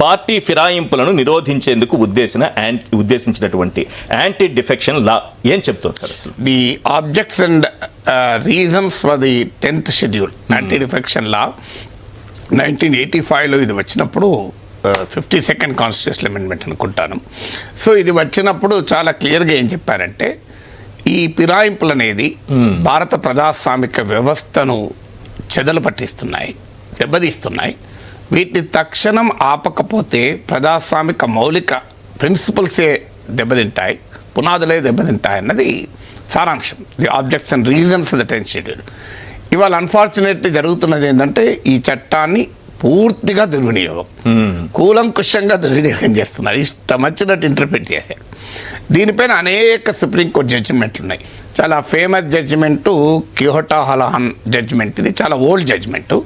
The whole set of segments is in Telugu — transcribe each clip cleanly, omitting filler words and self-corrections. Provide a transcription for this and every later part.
పార్టీ ఫిరాయింపులను నిరోధించేందుకు ఉద్దేశించినటువంటి యాంటీ డిఫెక్షన్ లా ఏం చెప్తుంది సార్ అసలు? The objects and reasons for the 10th schedule anti defection law 1985లో ఇది వచ్చినప్పుడు 52nd కాన్స్టిట్యూషనల్ అమెండ్మెంట్ అనుకుంటాను. సో ఇది వచ్చినప్పుడు చాలా క్లియర్గా ఏం చెప్పారంటే ఈ ఫిరాయింపులు అనేది భారత ప్రజాస్వామిక వ్యవస్థను చెదలు పట్టిస్తున్నాయి, దెబ్బతీస్తున్నాయి. వీటిని తక్షణం ఆపకపోతే ప్రజాస్వామిక మౌలిక ప్రిన్సిపల్సే దెబ్బతింటాయి, పునాదులే దెబ్బతింటాయి అన్నది సారాంశం. The objects and reasons the 10th schedule. ఇవాళ అన్ఫార్చునేట్లీ జరుగుతున్నది ఏంటంటే ఈ చట్టాన్ని పూర్తిగా దుర్వినియోగం, కూలంకుషంగా దుర్వినియోగం చేస్తున్నారు, ఇష్టం వచ్చినట్టు ఇంటర్ప్రిట్ చేశారు. దీనిపైన అనేక సుప్రీంకోర్టు జడ్జిమెంట్లు ఉన్నాయి. చాలా ఫేమస్ జడ్జిమెంటు కిహోటా హలహాన్ జడ్జిమెంట్, ఇది చాలా ఓల్డ్ జడ్జిమెంటు.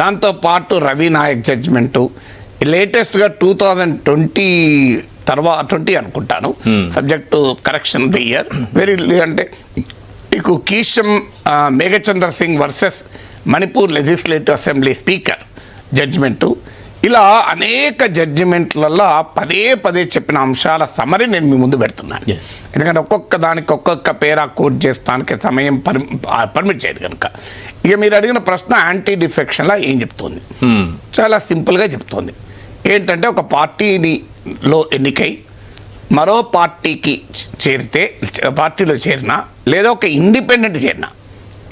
దాంతోపాటు రవి నాయక్ జడ్జిమెంటు, లేటెస్ట్గా 2020 తర్వాత 20 అనుకుంటాను, subject correction the year very అంటే మీకు Keisham Meghachandra Singh versus Manipur legislative assembly speaker judgement. ఇలా అనేక జడ్జిమెంట్లలో పదే చెప్పిన అంశాల సమరీ నేను మీ ముందు పెడుతున్నాను. ఎందుకంటే ఒక్కొక్క దానికి ఒక్కొక్క పేరా కోట్ చేస్తానికి సమయం పర్మిట్ చేయదు కనుక. ఇక మీరు అడిగిన ప్రశ్న యాంటీ డిఫెక్షన్లా ఏం చెప్తుంది? చాలా సింపుల్గా చెప్తుంది. ఏంటంటే ఒక పార్టీలో ఎన్నికై మరో పార్టీకి చేరితే, పార్టీలో చేరినా లేదా ఒక ఇండిపెండెంట్ చేరినా,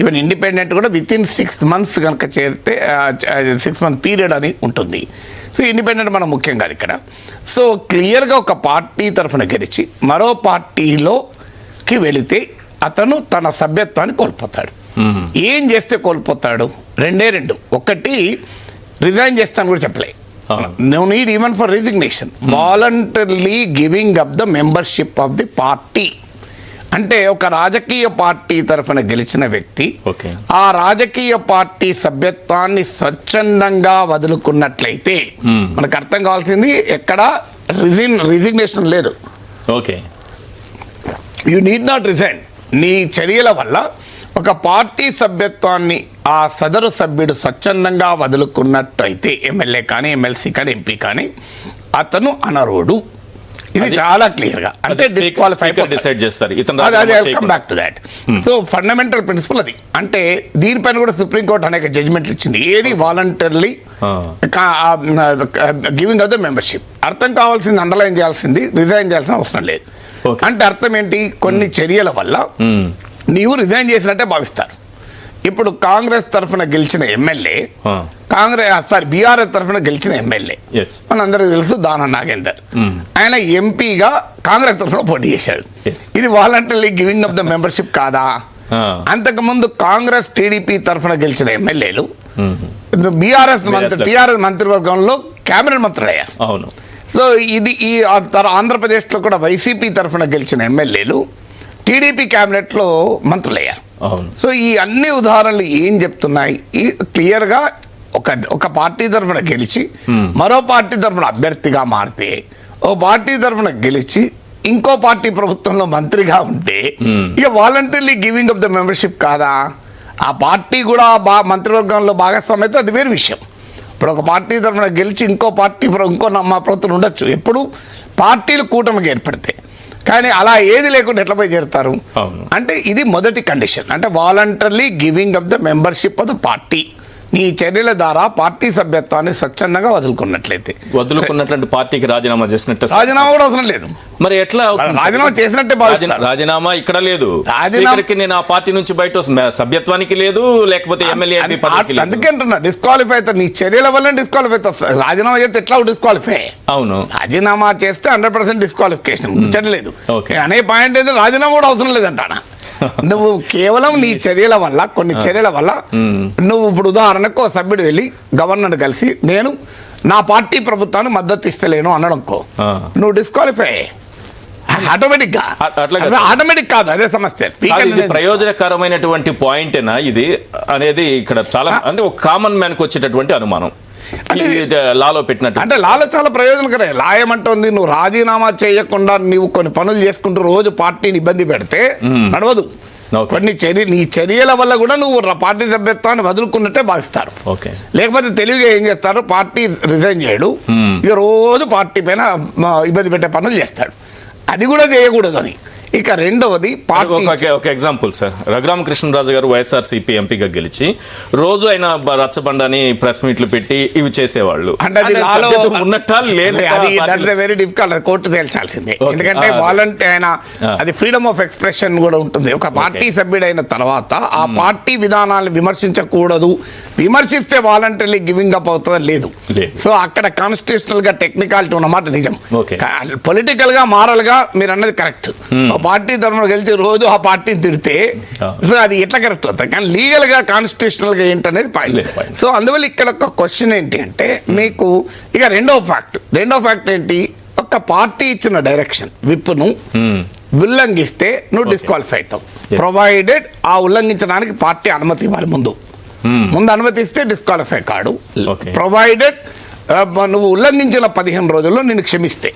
ఈవెన్ ఇండిపెండెంట్ కూడా వితిన్ 6 months కనుక చేరితే 6 month పీరియడ్ అని ఉంటుంది. సో ఇండిపెండెంట్ మనం ముఖ్యంగా ఇక్కడ. సో క్లియర్గా ఒక పార్టీ తరఫున గెలిచి మరో పార్టీలోకి వెళితే అతను తన సభ్యత్వాన్ని కోల్పోతాడు. ఏం చేస్తే కోల్పోతాడు? రెండు. ఒకటి, రిజైన్ చేస్తాను కూడా చెప్పలే. No need even for resignation. Voluntarily giving up the membership of the party. అంటే ఒక రాజకీయ పార్టీ తరఫున గెలిచిన వ్యక్తి ఆ రాజకీయ పార్టీ సభ్యత్వాన్ని స్వచ్ఛందంగా వదులుకున్నట్లయితే మనకు అర్థం కావాల్సింది ఎక్కడ రిజిగ్నేషన్ లేదు. Okay, you need not resign. నీ చర్యల వల్ల ఒక పార్టీ సభ్యత్వాన్ని ఆ సదరు సభ్యుడు స్వచ్ఛందంగా వదులుకున్నట్టయితే, ఎమ్మెల్యే కానీ ఎమ్మెల్సీ కానీ ఎంపీ కానీ, అతను అనర్హుడు. ఇది చాలా క్లియర్గా అంటే డిస్క్వాలిఫై డిసైడ్ చేస్తారు. Come back to that. So fundamental principal అది. అంటే దీనిపైన కూడా సుప్రీంకోర్టు అనేక జడ్జిమెంట్లు ఇచ్చింది. ఏది voluntarily giving of the membership. అర్థం కావాల్సింది, అండర్లైన్ చేయాల్సింది, రిజైన్ చేయాల్సిన అవసరం లేదు. అంటే అర్థం ఏంటి? కొన్ని చర్యల వల్ల నీవు రిజైన్ చేసినట్టే భావిస్తారు. ఇప్పుడు కాంగ్రెస్ తరఫున గెలిచిన ఎమ్మెల్యే, బీఆర్ఎస్ తరఫున గెలిచిన ఎమ్మెల్యే మనందరికీ తెలుసు, దానం నాగేందర్. ఆయన ఎంపీగా కాంగ్రెస్ తరఫున పోటీ చేశాడు. ఇది voluntary giving of the membership కాదా? అంతకుముందు కాంగ్రెస్ టీడీపీ తరఫున గెలిచిన ఎమ్మెల్యేలు టీఆర్ఎస్ మంత్రివర్గంలో కేబినెట్ మంత్రులయ్యారు. అవును. సో ఇది ఈ ఆంధ్రప్రదేశ్లో కూడా వైసీపీ తరఫున గెలిచిన ఎమ్మెల్యేలు టీడీపీ క్యాబినెట్లో మంత్రులయ్యారు. సో ఈ అన్ని ఉదాహరణలు ఏం చెప్తున్నాయి? క్లియర్గా ఒక పార్టీ తరఫున గెలిచి మరో పార్టీ తరఫున అభ్యర్థిగా మారితే, ఓ పార్టీ తరఫున గెలిచి ఇంకో పార్టీ ప్రభుత్వంలో మంత్రిగా ఉంటే ఇక voluntary giving of the membership కాదా? ఆ పార్టీ కూడా మంత్రివర్గంలో భాగస్వామ్యం, అది వేరు విషయం. ఇప్పుడు ఒక పార్టీ తరఫున గెలిచి ఇంకో మా ప్రభుత్వం ఉండొచ్చు, ఎప్పుడు పార్టీలు కూటమికి ఏర్పడితే. కానీ అలా ఏది లేకుండా ఎట్లా పోయి చేరుతారు? అంటే ఇది మొదటి కండిషన్. అంటే voluntarily giving of the membership of the party. నీ చర్యల ద్వారా పార్టీ సభ్యత్వాన్ని స్వచ్ఛందంగా వదులుకున్నట్టు పార్టీకి రాజీనామా చేసినట్టు. రాజీనామా కూడా అవసరం లేదు. మరి ఎట్లా రాజీనామా చేసినట్టే భావిస్తారు? రాజీనామా ఇక్కడ లేదు. స్పీకర్కి నేను ఆ పార్టీ నుంచి బయట సభ్యత్వానికి లేదు, లేకపోతే ఎమ్మెల్యే అందుకే అంటున్నా డిస్క్వాలిఫై అవుతారు. నీ చర్యల వల్ల డిస్క్వాలిఫై అవుతారు. రాజీనామా చేస్తే ఎట్లా డిస్క్వాలిఫై? అవును, రాజీనామా చేస్తే 100% డిస్క్వాలిఫికేషన్, ముచ్చట్లేదు. అనే పాయింట్ అయితే రాజీనామా కూడా అవసరం లేదంటానా? నువ్వు కేవలం నీ చర్యల వల్ల, కొన్ని చర్యల వల్ల నువ్వు ఇప్పుడు ఉదాహరణకు సభ్యుడు వెళ్ళి గవర్నర్ కలిసి నేను నా పార్టీ ప్రభుత్వాన్ని మద్దతు ఇస్తలేను అనడంకో, నువ్వు డిస్క్వాలిఫై ఆటోమేటిక్ కాదు. అదే సమస్య. ప్రయోజనకరమైనటువంటి పాయింటేనా ఇది అనేది ఇక్కడ చాలా అంటే ఒక కామన్ మ్యాన్ కి వచ్చేటటువంటి అనుమానం. లాలో పెట్టినట్టు అంటే లాలో చాలా ప్రయోజనకరే. లా ఏమంటుంది, నువ్వు రాజీనామా చేయకుండా నువ్వు కొన్ని పనులు చేసుకుంటూ రోజు పార్టీని ఇబ్బంది పెడితే నడవదు. Okay. కొన్ని నీ చర్యల వల్ల కూడా నువ్వు పార్టీ సభ్యత్వాన్ని వదులుకున్నట్టే భావిస్తారు. ఓకే. లేకపోతే తెలివిగా ఏం చేస్తారు, పార్టీ రిజైన్ చేయడు, ఇక రోజు పార్టీ పైన ఇబ్బంది పెట్టే పనులు చేస్తాడు. అది కూడా చేయకూడదు అని. ఇక రెండవది పార్టీ ఒక ఎగ్జాంపుల్ సార్, రఘురామకృష్ణరాజు గారు వైఎస్ఆర్సీపీ ఎంపీగా గెలిచి రోజు ఆయన రచ్చబండని ప్రెస్ మీట్లు పెట్టి ఇవి చేసేవాళ్ళు. అంటే అది ఉన్నట్టా లేదు, వెరీ డిఫికల్ట్, కోర్టు తేల్చాల్సిందే. ఎందుకంటే వాలంటీ ఆయన అది ఫ్రీడమ్ ఆఫ్ ఎక్స్ప్రెషన్ కూడా ఉంటుంది. ఒక పార్టీ సభ్యుడైన తర్వాత ఆ పార్టీ విధానాలను విమర్శించకూడదు, విమర్శిస్తే వాలంటీర్లీ గివింగ్ అప్ అవుతుందని లేదు. సో అక్కడ కాన్స్టిట్యూషనల్ గా టెక్నికాలిటీ ఉన్నమాట నిజం. పొలిటికల్ గా మారల్ గా మీరు అన్నది కరెక్ట్. పార్టీ తరఫున గెలిచి రోజు ఆ పార్టీని తిడితే సో అది ఎట్లా కరెక్ట్ అవుతుంది, కానీ లీగల్ గా కాన్స్టిట్యూషనల్ గా ఏంటనేది పాయింట్. సో అందువల్ల ఇక్కడ ఒక క్వశ్చన్ ఏంటి అంటే, మీకు ఇక రెండో ఫ్యాక్ట్ ఏంటి, ఒక పార్టీ ఇచ్చిన డైరెక్షన్ విప్ను ఉల్లంఘిస్తే నువ్వు డిస్క్వాలిఫై అవుతావు, ప్రొవైడెడ్ ఆ ఉల్లంఘించడానికి పార్టీ అనుమతి ఇవ్వాలి. ముందు అనుమతి ఇస్తే డిస్క్వాలిఫై కాడు, ప్రొవైడెడ్ నువ్వు ఉల్లంఘించిన 15 రోజుల్లో నేను క్షమిస్తే.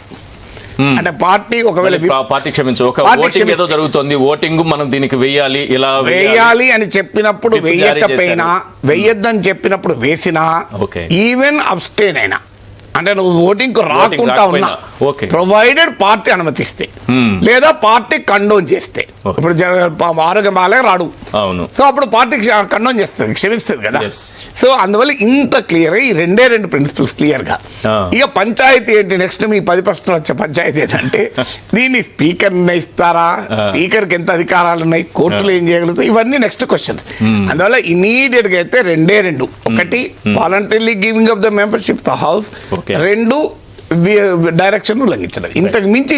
అంటే పార్టీ ఒకవేళ పార్టీ క్షమించు, ఒక ఓటింగ్ ఏదో జరుగుతుంది, ఓటింగ్ మనం దీనికి వేయాలి అని చెప్పినప్పుడు వేయకపోయినా, వేయొద్దని చెప్పినప్పుడు వేసినా, ఈవెన్ అబ్స్టైన్ అయినా, అంటే నువ్వు ఓటింగ్ కు రాకుండా ఉన్నా, ప్రొవైడెడ్ పార్టీ అనుమతిస్తే లేదా పార్టీ కండోన్ చేస్తే. ఇప్పుడు ఆరోగ్యం బాగా రాడు, సో అప్పుడు పార్టీ కండోన్ చేస్తుంది, క్షమిస్తుంది కదా. సో అందువల్ల ఇంత క్లియర్ గా ఈ రెండు ప్రిన్సిపల్స్ క్లియర్ గా. ఇక పంచాయతీ ఏంటి, నెక్స్ట్ మీ 10 ప్రశ్నలు వచ్చే పంచాయతీ ఏంటంటే, దీన్ని స్పీకర్ నిర్ణయిస్తారా, స్పీకర్ కి ఎంత అధికారాలు ఉన్నాయి, కోర్టులు ఏం చేయగలుగుతాయి, ఇవన్నీ నెక్స్ట్ క్వశ్చన్. అందువల్ల ఇమీడియట్ గా అయితే రెండు, ఒకటి voluntarily giving up the membership the house, రెండు డైరెక్షన్ ఉల్లంఘించడం. ఇంతకు మించి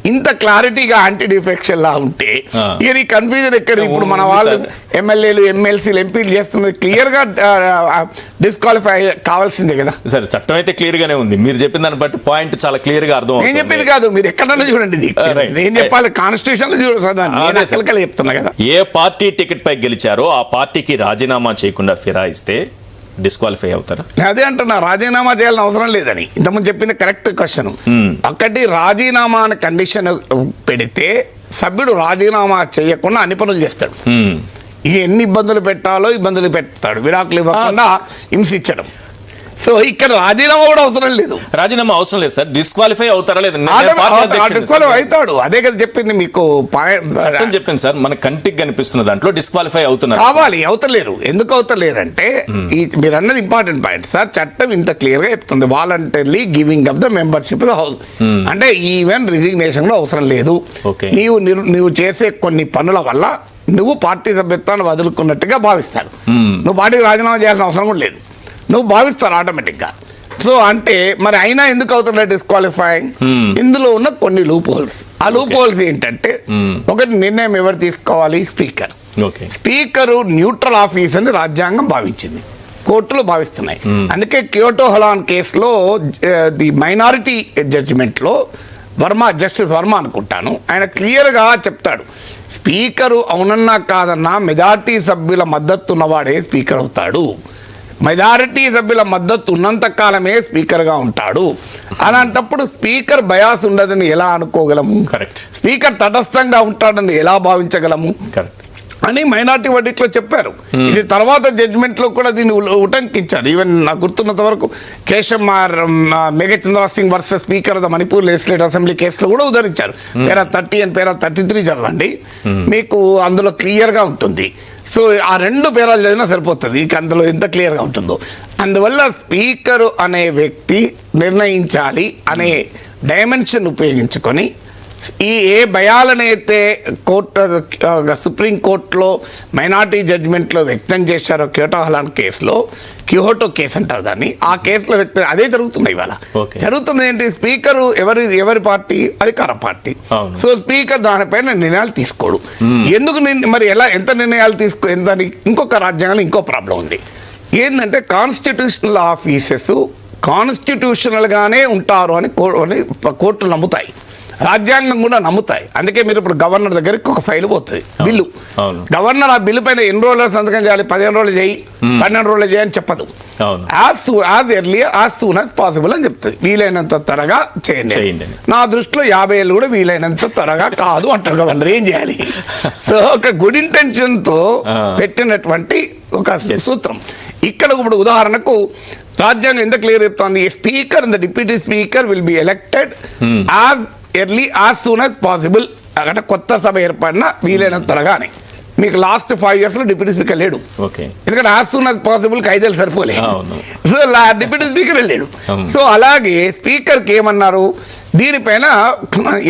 ఇంత క్లారిటీగా యాంటీ డిఫెక్షన్ లా ఉంటే ఇక ఈ కన్ఫ్యూజన్ ఎక్కడ. ఇప్పుడు మన వాళ్ళు ఎమ్మెల్యేలు, ఎమ్మెల్సీలు, ఎంపీలు చేస్తున్నది క్లియర్ గా డిస్క్వాలిఫై కావాల్సిందే కదా. సరే, చట్టం అయితే క్లియర్ గానే ఉంది, మీరు చెప్పిన దాన్ని బట్టి పాయింట్ చాలా క్లియర్ గా అర్థం. నేను చెప్పింది కాదు, మీరు ఎక్కడన్నా చూడండి, ఇది నేను చెప్పాలి, కాన్స్టిట్యూషన్ లో చూడండి, చెప్తున్నా కదా. ఏ పార్టీ టికెట్ పై గెలిచారో ఆ పార్టీకి రాజీనామా చేయకుండా ఫిరాయిస్తే డిస్క్వాలిఫై అవుతారా? అదే అంటున్నా, రాజీనామా చేయాలని అవసరం లేదని. ఇంతకుముందు చెప్పింది కరెక్ట్ క్వశ్చన్. ఒకటి, రాజీనామా అని కండిషన్ పెడితే సభ్యుడు రాజీనామా చేయకుండా అన్ని పనులు చేస్తాడు. ఇక ఎన్ని ఇబ్బందులు పెట్టాలో ఇబ్బందులు పెడతాడు, విడాకులు ఇవ్వకుండా హింసించడం. సో ఇక్కడ రాజీనామా కూడా అవసరం లేదు. రాజీనామా అవసరం లేదు సార్, డిస్క్వాలిఫై అవుతారా లేదా డిస్క్వాలిఫై అవుతాడు. అదే కదా చెప్పింది మీకు, చట్టం చెప్పింది సార్, మన కంటికి కనిపిస్తున్న దాంట్లో డిస్క్వాలిఫై అవుతున్నారు. కావాలి, అవుతలేరు. ఎందుకు అవుతలేరు అంటే, మీరు అన్నది ఇంపార్టెంట్ పాయింట్ సార్. చట్టం ఇంత క్లియర్ గా చెప్తుంది, voluntarily giving up the membership the house. అంటే ఈవెన్ రిజిగ్నేషన్ లో అవసరం లేదు. నీవు చేసే కొన్ని పనుల వల్ల నువ్వు పార్టీ సభ్యత్వాన్ని వదులుకున్నట్టుగా భావిస్తారు. నువ్వు పార్టీకి రాజీనామా చేయాల్సిన అవసరం కూడా లేదు, నువ్వు భావిస్తారు ఆటోమేటిక్గా. సో అంటే మరి అయినా ఎందుకు అవుతుంది డిస్క్వాలిఫై? ఇందులో ఉన్న కొన్ని లూప్ హోల్స్. ఆ లూప్ హోల్స్ ఏంటంటే, ఒకటి, నిర్ణయం ఎవరు తీసుకోవాలి? స్పీకర్. స్పీకరు న్యూట్రల్ ఆఫీస్ అని రాజ్యాంగం భావించింది, కోర్టులు భావిస్తున్నాయి. అందుకే క్యోటో హలాన్ కేసులో ది మైనారిటీ జడ్జిమెంట్ లో జస్టిస్ వర్మ అనుకుంటాను, ఆయన క్లియర్ గా చెప్తాడు, స్పీకరు అవునన్నా కాదన్నా మెజారిటీ సభ్యుల మద్దతు ఉన్నవాడే స్పీకర్ అవుతాడు, మెజారిటీ సభ్యుల మద్దతు ఉన్నంత కాలమే స్పీకర్గా ఉంటాడు. అలాంటప్పుడు స్పీకర్ బయాస్ ఉండదని ఎలా అనుకోగలము? కరెక్ట్. స్పీకర్ తటస్థంగా ఉంటాడని ఎలా భావించగలము? కరెక్ట్ అని మైనార్టీ వర్డిక్ట్లో చెప్పారు. ఇది తర్వాత జడ్జిమెంట్లో కూడా దీన్ని ఉటంకించారు. ఈవెన్ నాకు గుర్తున్నంత వరకు కేశవ్ మేఘ Chandraraj Singh versus speaker of the Manipur legislative assembly కేసులో కూడా ఉదరించారు. పేరా 30 అండ్ పేరా 33 చదవండి, మీకు అందులో క్లియర్గా ఉంటుంది. సో ఆ రెండు పేరాలు చదివినా సరిపోతుంది, ఇక అందులో ఎంత క్లియర్గా ఉంటుందో. అందువల్ల స్పీకరు అనే వ్యక్తి నిర్ణయించాలి అనే డైమెన్షన్ ఉపయోగించుకొని ఏ భయాలనైతే సుప్రీంకోర్టులో మైనార్టీ జడ్జిమెంట్లో వ్యక్తం చేశారో క్యోటో హలాన్ కేసులో, క్యోటో కేసు అంటారు దాన్ని, ఆ కేసులో వ్యక్తం అదే జరుగుతుంది ఇవాళ. జరుగుతుంది ఏంటి? స్పీకరు ఎవరి పార్టీ? అధికార పార్టీ. సో స్పీకర్ దానిపైన నిర్ణయాలు తీసుకోడు. ఎందుకు మరి ఎంత నిర్ణయాలు ఇంకొక రాజ్యాంగంలో ఇంకో ప్రాబ్లం ఉంది. ఏంటంటే కాన్స్టిట్యూషనల్ ఆఫీసెస్ కాన్స్టిట్యూషనల్గానే ఉంటారు అని కోర్టులు నమ్ముతాయి. రాజ్యాంగం కూడా నమ్ముతాయి. అందుకే మీరు ఇప్పుడు గవర్నర్ దగ్గరికి ఒక ఫైల్ పోతుంది, బిల్లు. అవును. గవర్నర్ ఆ బిల్లు పైన ఎన్ని రోజులు సంతకం చేయాలి, 15 రోజులు చేయి, 12 రోజులు చేయి అని చెప్పదు. అవును. As early as soon as possible అని చెప్తుంది. వీలైనంత త్వరగా చేయండి. నా దృష్టిలో 50 ఏళ్ళు కూడా వీలైనంత త్వరగా కాదు అంటారు గవర్నర్. ఏం చేయాలి? సో ఒక గుడ్ ఇంటెన్షన్ తో పెట్టినటువంటి ఒక సూత్రం. ఇక్కడ ఇప్పుడు ఉదాహరణకు రాజ్యాంగం ఎంత క్లియర్ చెప్తోంది, speaker and the deputy speaker will be elected as early as soon as possible. అంటే కొత్త సభ ఏర్పడినా వీలైనంత త్వరగానే. మీకు లాస్ట్ 5 years లో డిప్యూటీ స్పీకర్ లేడు, ఎందుకంటే యాజ్ సూన్ యాజ్ పాసిబుల్ 5 ఏళ్ళు సరిపోలేదు. సో డిప్యూటీ స్పీకర్ లేడు. సో అలాగే స్పీకర్కి ఏమన్నారు, దీనిపైన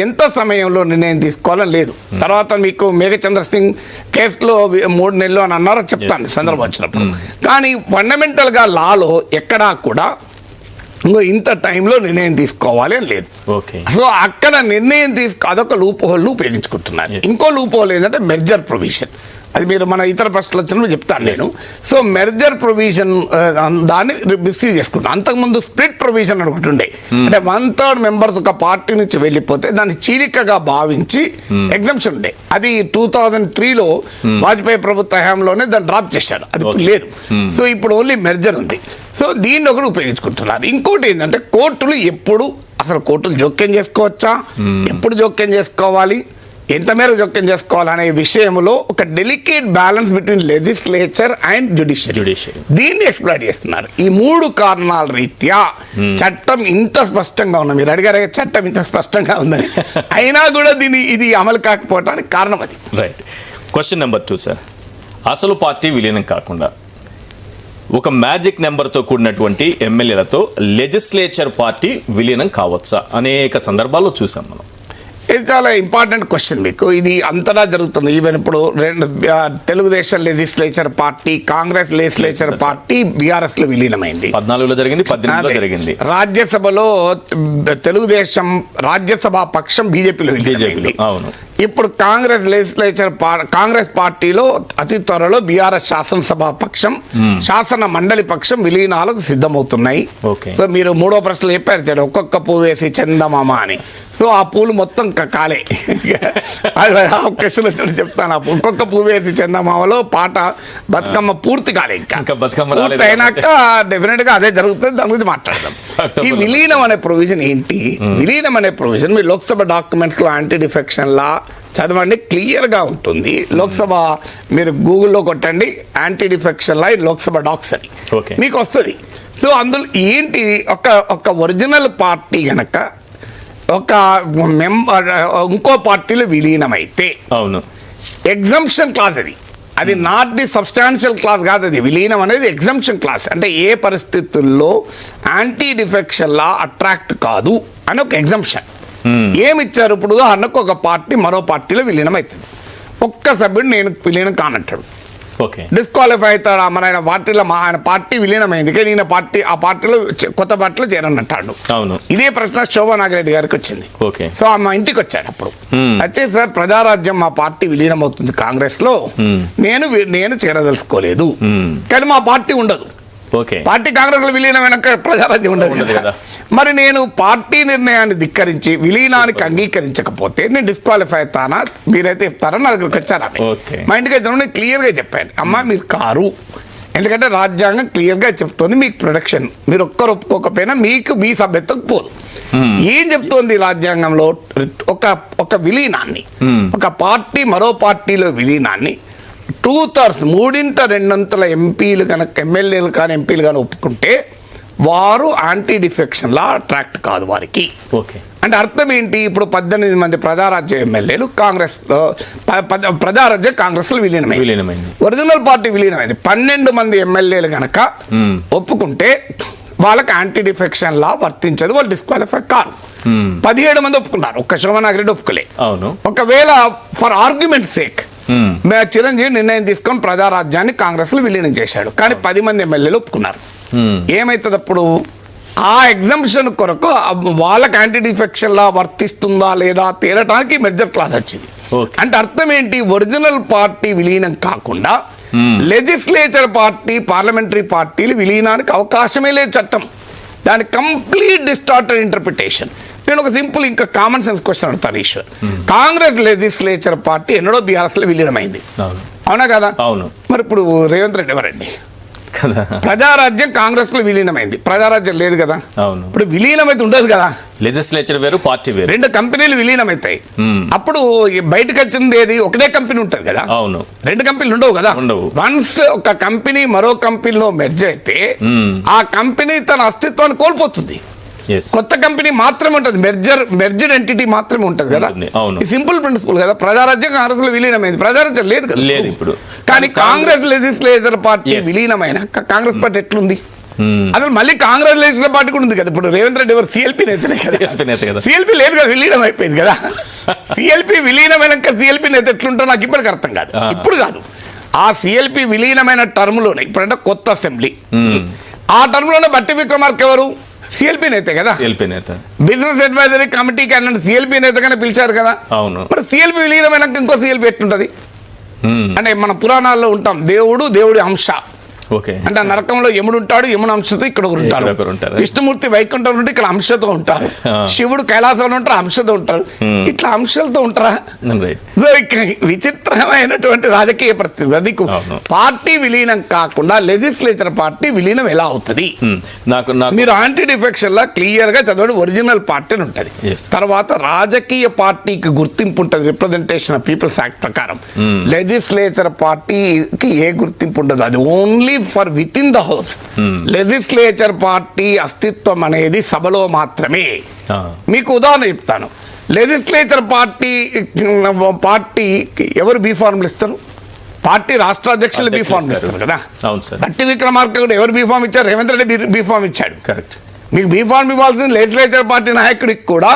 ఎంత సమయంలో నిర్ణయం తీసుకోవాలని లేదు. తర్వాత మీకు మేఘచంద్ర సింగ్ కేసులో 3 నెలలు అని అన్నారో చెప్తాను సందర్భం వచ్చినప్పుడు. కానీ ఫండమెంటల్గా లాలో ఎక్కడా కూడా ఇంత టైంలో నిర్ణయం తీసుకోవాలి అని లేదు. సో అక్కడ నిర్ణయం అదొక లూప్ హోల్ ఉపయోగించుకుంటున్నారు. ఇంకో లూప్ హోల్ ఏంటంటే మెర్జర్ ప్రొవిజన్. అది మీరు మన ఇతర ప్రశ్నలు వచ్చినప్పుడు చెప్తాను నేను. సో మెర్జర్ ప్రొవిజన్ దాన్ని మిస్యూజ్ చేసుకుంటాం. అంతకుముందు స్ప్లిట్ ప్రొవిజన్ అనుకుంటుండే, అంటే 1/3 మెంబర్స్ ఒక పార్టీ నుంచి వెళ్ళిపోతే దాన్ని చీలికగా భావించి ఎగ్జంప్షన్ ఉండే. అది 2003లో వాజ్పేయి ప్రభుత్వ హయాంలోనే దాన్ని డ్రాప్ చేశారు. అది లేదు. సో ఇప్పుడు ఓన్లీ మెర్జర్ ఉంది. సో దీన్ని ఒకటి ఉపయోగించుకుంటున్నారు. ఇంకోటి ఏంటంటే కోర్టులు ఎప్పుడు అసలు కోర్టులు జోక్యం చేసుకోవచ్చా, ఎప్పుడు జోక్యం చేసుకోవాలి, ఎంత మేర జోక్యం చేసుకోవాలనే విషయంలో ఒక delicate balance between legislature and judiciary దీన్ని ఎక్స్ప్లెయిన్ చేస్తున్నారు. ఈ 3 కారణాల రీత్యా చట్టం ఇంత స్పష్టంగా ఉంది. మీరు అడిగారు చట్టం ఇంత స్పష్టంగా ఉందని, అయినా కూడా ఇది అమలు కాకపోవడానికి కారణం అది. రైట్. క్వశ్చన్ నెంబర్ 2 సార్, అసలు పార్టీ విలీనం కాకుండా ఒక మ్యాజిక్ నెంబర్తో కూడినటువంటి ఎమ్మెల్యేలతో లెజిస్లేచర్ పార్టీ విలీనం కావచ్చా? అనేక సందర్భాల్లో చూసాం మనం. ఇది చాలా ఇంపార్టెంట్ క్వశ్చన్. మీకు ఇది అంతటా జరుగుతుంది. ఈవెన్ ఇప్పుడు Telugu Desam legislature party, Congress legislature party BRS లో విలీనమైంది. 14లో జరిగింది, 18లో జరిగింది. రాజ్యసభలో తెలుగుదేశం రాజ్యసభ పక్షం బీజేపీలో విలీనమైంది. అవును. ఇప్పుడు కాంగ్రెస్ లెజిస్లేచర్ కాంగ్రెస్ పార్టీలో అతి త్వరలో బీఆర్ఎస్ శాసనసభ పక్షం, శాసన మండలి పక్షం విలీనాలకు సిద్ధమవుతున్నాయి. సో మీరు 3వ ప్రశ్నలు చెప్పారు, ఒక్కొక్క పువ్వు వేసి చందమామ అని. సో ఆ పూలు మొత్తం కాలే. క్వశ్చన్ చెప్తాను. ఒక్కొక్క పువ్వు వేసి చందమామలో పాట బతుకమ్మ పూర్తి కాలే. ఇంకా పూర్తి అయినాక డెఫినెట్ గా అదే జరుగుతుంది. దాని గురించి మాట్లాడదాం. ఈ విలీనం అనే ప్రొవిజన్ ఏంటి? విలీనం అనే ప్రొవిజన్ మీరు లోక్సభ డాక్యుమెంట్స్ లో యాంటీ డిఫెక్షన్ లా చదవండి, క్లియర్గా ఉంటుంది. లోక్సభ మీరు గూగుల్లో కొట్టండి anti defection law Lok Sabha docs అని మీకు వస్తుంది. సో అందులో ఏంటి, ఒక ఒరిజినల్ పార్టీ గనక ఒక మెంబర్ ఇంకో పార్టీలో విలీనమైతే అవును ఎగ్జంప్షన్ క్లాస్ అది నాట్ ది సబ్స్టాన్షియల్ క్లాస్ కాదు. అది విలీనం అనేది ఎగ్జంప్షన్ క్లాస్. అంటే ఏ పరిస్థితుల్లో యాంటీ డిఫెక్షన్ లా అట్రాక్ట్ కాదు అని ఒక ఎగ్జంప్షన్ ఏమిచ్చారు. ఇప్పుడు ఉదాహరణకు ఒక పార్టీ మరో పార్టీలో విలీనం అవుతుంది. ఒక్క సభ్యుడు నేను విలీనం కానంటాడు, డిస్క్వాలిఫై అవుతాడు. మన ఆయన పార్టీలో ఆయన పార్టీ విలీనమైంది కానీ ఈయన పార్టీ ఆ పార్టీలో కొత్త పార్టీలో చేరనంటాడు. ఇదే ప్రశ్న శోభా నాగిరెడ్డి గారికి వచ్చింది. సో మా ఇంటికి వచ్చాడు. అప్పుడు అయితే సార్ ప్రజారాజ్యం మా పార్టీ విలీనం అవుతుంది కాంగ్రెస్ లో, నేను చేరదలుచుకోలేదు కానీ మా పార్టీ ఉండదు. పార్టీ కాంగ్రెస్ లో విలీనమైన ప్రజారాజ్యం ఉండదు కదా. మరి నేను పార్టీ నిర్ణయాన్ని ధిక్కరించి విలీనానికి అంగీకరించకపోతే నేను డిస్క్వాలిఫై అవుతానా? మీరైతే చెప్తారా? నా దగ్గరికి వచ్చారా? మా ఇంటికి వచ్చినప్పుడు నేను క్లియర్గా చెప్పాను, అమ్మా మీరు కారు, ఎందుకంటే రాజ్యాంగం క్లియర్గా చెప్తుంది మీకు ప్రొటెక్షన్. మీరు ఒక్కరు ఒప్పుకోకపోయినా మీకు మీ సభ్యత్వం పోదు. ఏం చెప్తోంది రాజ్యాంగంలో? ఒక విలీనాన్ని, ఒక పార్టీ మరో పార్టీలో విలీనాన్ని 2/3 3/2 ఎంపీలు కనుక ఎమ్మెల్యేలు కానీ ఎంపీలు కానీ ఒప్పుకుంటే వారు యాంటీ డిఫెక్షన్ లా అట్రాక్ట్ కాదు వారికి. అంటే అర్థం ఏంటి? ఇప్పుడు 18 మంది ప్రజారాజ్య ఎమ్మెల్యేలు కాంగ్రెస్ ప్రజారాజ్య కాంగ్రెస్ లో విలీనమైంది. Original party విలీనమైంది. 12 మంది ఎమ్మెల్యేలు కనుక ఒప్పుకుంటే వాళ్ళకి యాంటీ డిఫెక్షన్ లా వర్తించదు, వాళ్ళు డిస్క్వాలిఫై కారు. 17 మంది ఒప్పుకున్నారు, ఒక్క శోభా నాగిరెడ్డి ఒప్పుకోలే. ఒకవేళ ఫర్ ఆర్గ్యుమెంట్ సేక్ చిరంజీవి నిర్ణయం తీసుకొని ప్రజారాజ్యాన్ని కాంగ్రెస్ లో విలీనం చేశాడు కానీ 10 మంది ఎమ్మెల్యేలు ఒప్పుకున్నారు. ఏమైతుంది అప్పుడు? ఆ ఎగ్జంప్షన్ కొరకు వాళ్ళకి యాంటీ డిఫెక్షన్ లా వర్తిస్తుందా లేదా తేలటానికి మెర్జర్ క్లాస్ వచ్చింది. అంటే అర్థం ఏంటి? ఒరిజినల్ పార్టీ విలీనం కాకుండా లెజిస్లేచర్ పార్టీ, పార్లమెంటరీ పార్టీలు విలీనానికి అవకాశమే లేదు చట్టం. దాని కంప్లీట్ డిస్టార్టెడ్ ఇంటర్ప్రిటేషన్. నేను ఒక సింపుల్ ఇంకా కామన్ సెన్స్ క్వశ్చన్ అడుగుతాను ఈశ్వర్. కాంగ్రెస్ లెజిస్లేచర్ పార్టీ ఎన్నడో బీఆర్ఎస్ లో విలీనమైంది, అవును అవునా కదా? అవును మరి ఇప్పుడు రేవంత్ రెడ్డి ఎవరండి? కదా. ప్రజారాజ్యం కాంగ్రెస్ లో విలీనమైంది, ప్రజారాజ్యం లేదు కదా. అవును ఇప్పుడు విలీనమైతే ఉండదు కదా, లెజిస్లేచర్ వేరు పార్టీ వేరు. రెండు కంపెనీలు విలీనమైతాయి. అప్పుడు బయటకు వచ్చింది ఏది? ఒకటే కంపెనీ ఉంటుంది కదా. అవును రెండు కంపెనీలు ఉండవు కదా. ఉండవు. వన్స్ ఒక కంపెనీ మరో కంపెనీలో మెర్జ్ అయితే ఆ కంపెనీ తన అస్తిత్వాన్ని కోల్పోతుంది. yes కొత్త కంపెనీ మాత్రమే ఉంటుంది, మెర్జ్డ్ ఎంటిటీ మాత్రమే ఉంటుంది కదా. ఉంటుంది, అవును. ఈ సింపుల్ ప్రిన్సిపల్ కదా. ప్రజారాజ్యం కాంగ్రెస్ లో విలీనమైంది, ప్రజారాజ్యం లేదు కదా లేదు ఇప్పుడు. కానీ కాంగ్రెస్ లెజిస్లేచర్ పార్టీ Yes. విలీనమైన కాంగ్రెస్ పార్టీ ఎట్లుంది? అసలు మళ్ళీ కాంగ్రెస్ లెజిస్లేచర్ పార్టీ కూడా ఉంది కదా. ఇప్పుడు రేవంత్ రెడ్డి ఎవరు? సిఎల్పి నేతనే CLP నేత కదా. సిఎల్పి లేదు కదా, విలీనం అయిపోయింది కదా. సిఎల్పి విలీనమైనాక సిఎల్పి నేత ఎట్లుంటో నాకు ఇప్పటికి అర్థం కాదు. ఇప్పుడు కాదు, ఆ సిఎల్పి విలీనమైన టర్మ్ లోనే ఇప్పుడంటే కొత్త అసెంబ్లీ, ఆ టర్మ్ లోనే బట్టి విక్రమార్క ఎవరు? సిఎల్పి నేత కదా. CLP నేత బిజినెస్ అడ్వైజరీ కమిటీకి అన్న సిఎల్పి నేతగానే పిలిచారు కదా. అవును మరి సిఎల్పి విలీనమైనాక ఇంకో సిఎల్పి ఎట్లుంటది? అంటే మన పురాణాల్లో ఉంటాం, దేవుడి అంశ ఓకే. అంటే ఆ నరకంలో యముడు ఉంటాడు, యముడు అంశతో ఇక్కడ ఒకరు ఇక్కడ ఒకరు ఉంటారు. ఉంటారు. విష్ణుమూర్తి వైకుంఠం నుండి ఇక్కడ అంశతో ఉంటారు, శివుడు కైలాసంలో ఉంటారు, అంశతో ఉంటారు. ఇట్లా అంశాలతో ఉంటారా? రైట్. సో ఇక్కడ విచిత్రమైనటువంటి రాజకీయ పరిస్థితి. అది అవును. పార్టీ విలీనం కాకుండా లెజిస్లేచర్ పార్టీ విలీనం ఎలా అవుతుంది? నాకు మీరు యాంటీ డిఫెక్షన్ లా క్లియర్ గా చదవండి. ఒరిజినల్ పార్టీ అని ఉంటుంది, Yes. తర్వాత రాజకీయ పార్టీకి గుర్తింపు ఉంటుంది రిప్రజెంటేషన్ ఆఫ్ పీపుల్స్ యాక్ట్ ప్రకారం. లెజిస్లేచర్ పార్టీకి ఏ గుర్తింపు ఉండదు, అది only for with in the house. Legislature party అస్తిత్వం అనేది సభలో మాత్రమే. మీకు ఉదాహరణ చెప్తాను. లెజిస్లేచర్ పార్టీ ఎవరు బీ ఫార్ములు ఇస్తారు? పార్టీ రాష్ట్ర అధ్యక్షులు బీ ఫార్మ్ ఇస్తారు కదా. అవును సార్. బట్టి విక్రమార్క కూడా ఎవరు బీ ఫార్మ్ ఇచ్చారు? రేవంత్ రెడ్డి బీ ఫార్మ్ ఇచ్చాడు. కరెక్ట్. మీకు బీ ఫార్మ్ ఇవ్వాల్సింది లెజిస్లేచర్ పార్టీ నాయకుడికి కూడా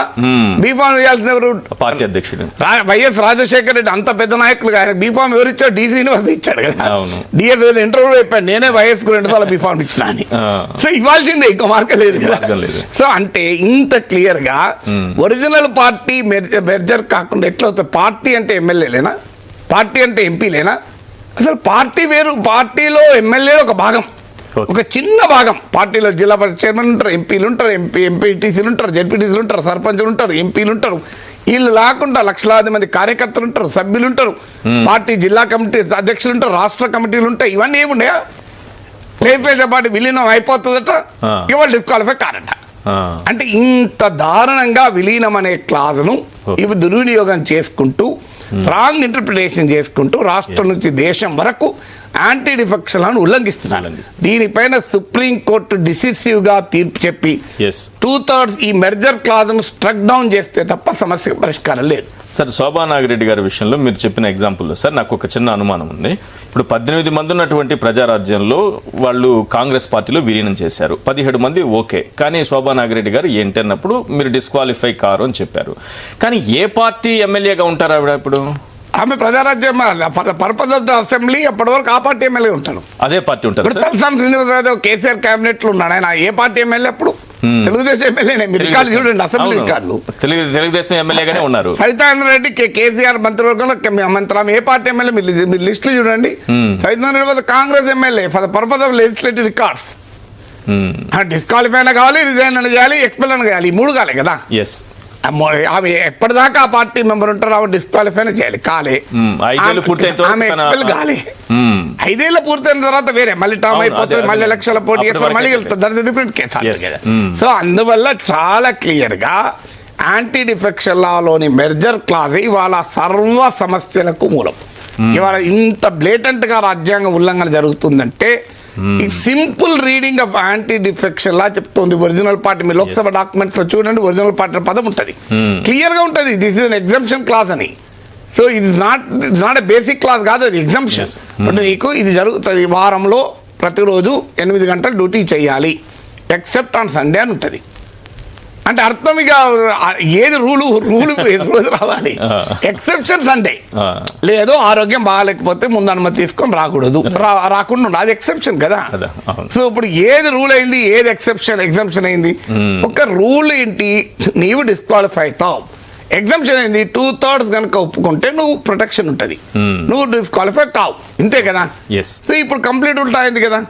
బీ ఫార్మ్ ఇవ్వాల్సింది ఎవరు? పార్టీ అధ్యక్షుడు వైఎస్ రాజశేఖర రెడ్డి అంత పెద్ద నాయకులు ఆయన బీ ఫార్మ్ ఎవరు ఇచ్చారు? డి శ్రీనివాస్ ఇచ్చాడు కదా. అవును. డిఎస్ ఇంటర్వ్యూ చెప్పాడు, నేనే వైఎస్ కు 2 సార్లు బీ ఫార్మ్ ఇచ్చిన అని. సో ఇవ్వాల్సిందే, ఇంకో మార్గం లేదు కదా. మార్గం లేదు. సో అంటే ఇంత క్లియర్ గా ఒరిజినల్ పార్టీ మెర్జర్ కాకుండా ఎట్లా అవుతుంది? పార్టీ అంటే ఎమ్మెల్యేలేనా? పార్టీ అంటే ఎంపీలేనా? అసలు పార్టీ వేరు, పార్టీలో ఎమ్మెల్యేలు ఒక భాగం, ఒక చిన్న భాగం. పార్టీలో జిల్లా పరిషత్ చైర్మన్ ఉంటారు, ఎంపీలు ఉంటారు, ఎంపీటీసీలు ఉంటారు, జెడ్పీటీసీలు ఉంటారు, సర్పంచులు ఉంటారు, ఎంపీలు ఉంటారు. వీళ్ళు లేకుండా లక్షలాది మంది కార్యకర్తలు ఉంటారు, సభ్యులు ఉంటారు, పార్టీ జిల్లా కమిటీ అధ్యక్షులు ఉంటారు, రాష్ట్ర కమిటీలు ఉంటాయి. ఇవన్నీ ఏమున్నాయా? లెజిస్లేచర్ పార్టీ విలీనం అయిపోతుందట, ఇవాళ డిస్క్వాలిఫై కారట. అంటే ఇంత దారుణంగా విలీనం అనే క్లాజ్ను ఇవి దుర్వినియోగం చేసుకుంటూ, రాంగ్ ఇంటర్ప్రిటేషన్ చేసుకుంటూ రాష్ట్రం నుంచి దేశం వరకు యాంటీ డిఫెక్షన్లను ఉల్లంఘిస్తున్నారు. దీనిపైన సుప్రీంకోర్టు డిసిసివ్ గా తీర్పు చెప్పి 2/3 ఈ మెర్జర్ క్లాజ్ ను స్ట్రక్ డౌన్ చేస్తే తప్ప సమస్యకు పరిష్కారం లేదు. సార్, శోభా నాగిరెడ్డి గారి విషయంలో మీరు చెప్పిన ఎగ్జాంపుల్లో సార్ నాకు ఒక చిన్న అనుమానం ఉంది. ఇప్పుడు 18 మంది ఉన్నటువంటి ప్రజారాజ్యంలో వాళ్ళు కాంగ్రెస్ పార్టీలో విలీనం చేశారు, 17 మంది ఓకే. కానీ శోభా నాగిరెడ్డి గారు ఏంటి అన్నప్పుడు మీరు డిస్క్వాలిఫై కారు అని చెప్పారు. కానీ ఏ పార్టీ ఎమ్మెల్యేగా ఉంటారు ఆవిడ? ఇప్పుడు ఆమె Praja Rajyam purpose of the assembly, అప్పటి వరకు ఆ పార్టీ ఎమ్మెల్యే ఉంటారు. అదే పార్టీ ఉంటారు. ఇప్పుడు తలసాని శ్రీనివాస్ యాదవ్ కేసీఆర్ క్యాబినెట్ లో ఉన్నాడు, ఆయన ఏ పార్టీ ఎమ్మెల్యే? అప్పుడు తెలుగుదేశం ఎమ్మెల్యేనే. మీరు రికార్డు చూడండి, అసెంబ్లీ రికార్డులు. తెలుగుదేశం ఎమ్మెల్యేగానే ఉన్నారు. సవితానంద రెడ్డి కేసీఆర్ మంత్రివర్గంలో మంత్రి, ఏ పార్టీ ఎమ్మెల్యే? మీరు లిస్టులు చూడండి. Savitananda Reddy Congress MLA for the purpose of legislative records. Disqualify అయినా కావాలి, రిజైన్ అని చేయాలి, ఎక్స్పెల్ అని చేయాలి, ఈ 3 కాలే కదా. ఆమె ఎప్పటిదాకా ఆ పార్టీ మెంబర్ ఉంటారో ఆమె డిస్క్వాలిఫై చేయాలి. కాలే, ఆమె ఎక్స్పెల్ కాలే. 5 ఏళ్ళు పూర్తయిన తర్వాత వేరే మళ్ళీ టర్మ్ అయిపోతుంది, మళ్ళీ ఎలక్షన్ల పోటీ చేస్తారు, మళ్ళీ వెళ్తుంది. That is different case. So అందువల్ల చాలా క్లియర్ గా యాంటీ డిఫెక్షన్ లాలోని మెర్జర్ క్లాజ్ ఇవాళ సర్వ సమస్యలకు మూలం. ఇవాళ ఇంత బ్లేటెంట్ గా రాజ్యాంగ ఉల్లంఘన జరుగుతుందంటే ఈ simple reading of anti defection law చెప్తుంది. ఒరిజినల్ పార్టీ మీ లోక్సభ డాక్యుమెంట్స్ లో చూడండి, ఒరిజినల్ పార్టీ పదం ఉంటుంది, క్లియర్ గా ఉంటుంది, this is an exemption clause అని. సో ఇది నాట్ ఎ బేసిక్ క్లాజ్ కాదు, అది ఎగ్జంప్షన్. అంటే నీకు ఇది జరుగుతుంది, వారంలో ప్రతిరోజు 8 గంటలు డ్యూటీ చేయాలి, ఎక్సెప్ట్ ఆన్ సండే అని ఉంటుంది. అంటే అర్థం ఇక ఏది రూలు రోజు రావాలి, ఎక్సెప్షన్ సండే. లేదు ఆరోగ్యం బాగాలేకపోతే ముందు అనుమతి తీసుకొని రాకూడదు, రాకుండా అది ఎక్సెప్షన్ కదా. సో ఇప్పుడు ఏది రూల్ అయింది, ఏది ఎగ్జంప్షన్ అయింది? ఒక రూల్ ఏంటి, నీవు డిస్క్వాలిఫై అవుతావు. ఎగ్జంప్షన్ అయింది 2/3 కనుక ఒప్పుకుంటే నువ్వు ప్రొటెక్షన్ ఉంటుంది, నువ్వు డిస్క్వాలిఫై కావు, ఇంతే కదా. సో ఇప్పుడు కంప్లీట్ ఉల్టా అయింది కదా.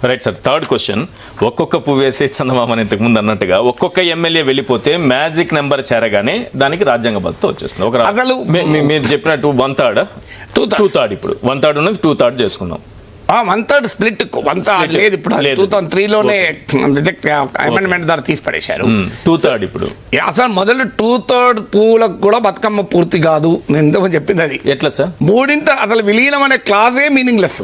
Right sir, third question. ఒక్కొక్క పువ్వు వేసే చందమామని ఇంతకుముందు అన్నట్టుగా ఒక్కొక్క ఎమ్మెల్యే వెళ్ళిపోతే మ్యాజిక్ నెంబర్ చేరగానే దానికి రాజ్యాంగ బద్దత వచ్చేస్తుంది. ఒక అసలు మీరు చెప్పినట్టు 1/3 2/3 ఇప్పుడు 1/3 ఉన్నది 2/3 చేసుకున్నాం. 1/3 స్ప్లిట్ 1/3 లేదు ఇప్పుడు 2003లోనే రిజెక్ట్ అమెండ్మెంట్ ద్వారా తీసి పడేశారు. 2/3 ఇప్పుడు అసలు మొదలు 2/3 పువ్వులకు కూడా బతుకమ్మ పూర్తి కాదు. నేను ఇంతకుముందు చెప్పింది అది. ఎట్లా సార్? మూడింట అసలు విలీనం అనే క్లాజే మీనింగ్లెస్.